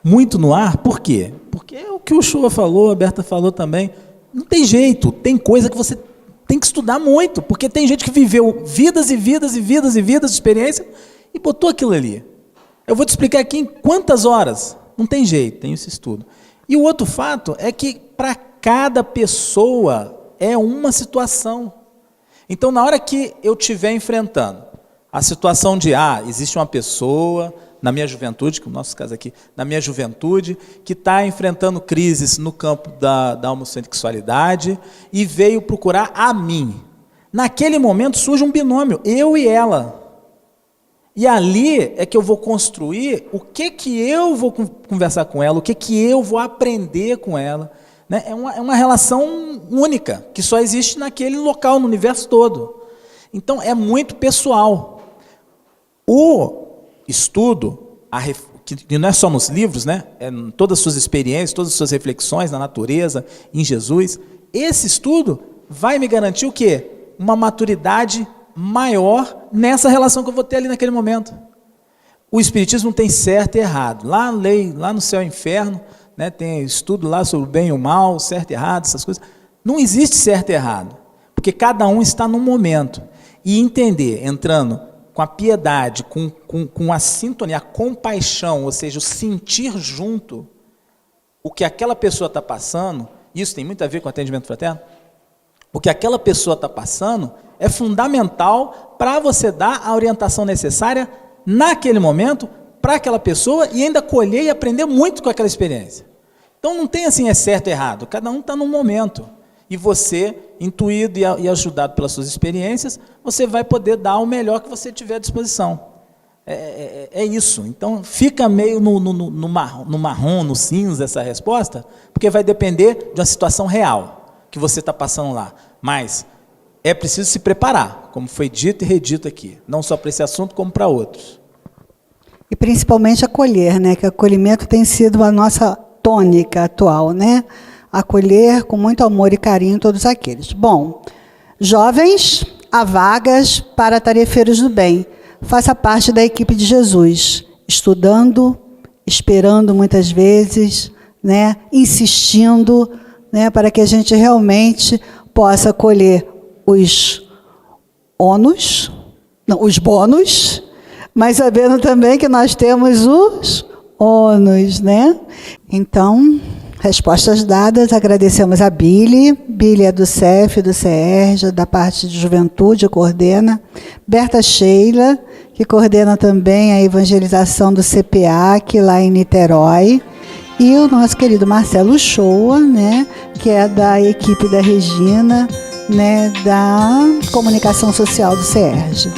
Speaker 2: Muito no ar, por quê? Porque é o que o Shoa falou, a Berta falou também. Não tem jeito, tem coisa que você tem que estudar muito, porque tem gente que viveu vidas e vidas e vidas e vidas de experiência e botou aquilo ali. Eu vou te explicar aqui em quantas horas. Não tem jeito, tem esse estudo. E o outro fato é que para cada pessoa é uma situação. Então, na hora que eu estiver enfrentando a situação de, existe uma pessoa na minha juventude, que é o nosso caso aqui, na minha juventude, que está enfrentando crises no campo da homossexualidade e veio procurar a mim. Naquele momento surge um binômio, eu e ela. E ali é que eu vou construir o que eu vou conversar com ela, o que eu vou aprender com ela. Né? É uma relação única, que só existe naquele local, no universo todo. Então, é muito pessoal. O estudo, que não é só nos livros, né? É em todas as suas experiências, todas as suas reflexões na natureza, em Jesus, esse estudo vai me garantir o quê? Uma maturidade maior nessa relação que eu vou ter ali naquele momento. O Espiritismo não tem certo e errado. Lá no Céu e Inferno, né, tem estudo lá sobre o bem e o mal, certo e errado, essas coisas. Não existe certo e errado, porque cada um está num momento. E entender, entrando com a piedade, com a sintonia, a compaixão, ou seja, o sentir junto o que aquela pessoa está passando, isso tem muito a ver com o atendimento fraterno, o que aquela pessoa está passando é fundamental para você dar a orientação necessária naquele momento para aquela pessoa e ainda colher e aprender muito com aquela experiência. Então não tem assim, é certo e errado, cada um está num momento. E você, intuído e ajudado pelas suas experiências, você vai poder dar o melhor que você tiver à disposição. É isso. Então fica meio no marrom, no cinza essa resposta, porque vai depender de uma situação real que você está passando lá. Mas é preciso se preparar, como foi dito e redito aqui, não só para esse assunto, como para outros.
Speaker 1: E principalmente acolher, né? Que o acolhimento tem sido a nossa tônica atual, né? Acolher com muito amor e carinho todos aqueles. Bom, jovens, há vagas para tarefeiros do bem. Faça parte da equipe de Jesus, estudando, esperando muitas vezes, né? Insistindo, né? Para que a gente realmente possa colher os bônus, mas sabendo também que nós temos os ônus, né? Então, respostas dadas, agradecemos a Billy. Billy é do CEF, do CERJ, da parte de juventude, coordena. Berta Sheila, que coordena também a evangelização do CPAC, lá em Niterói. E o nosso querido Marcelo Shoa, né? Que é da equipe da Regina, né, da comunicação social do CERJ.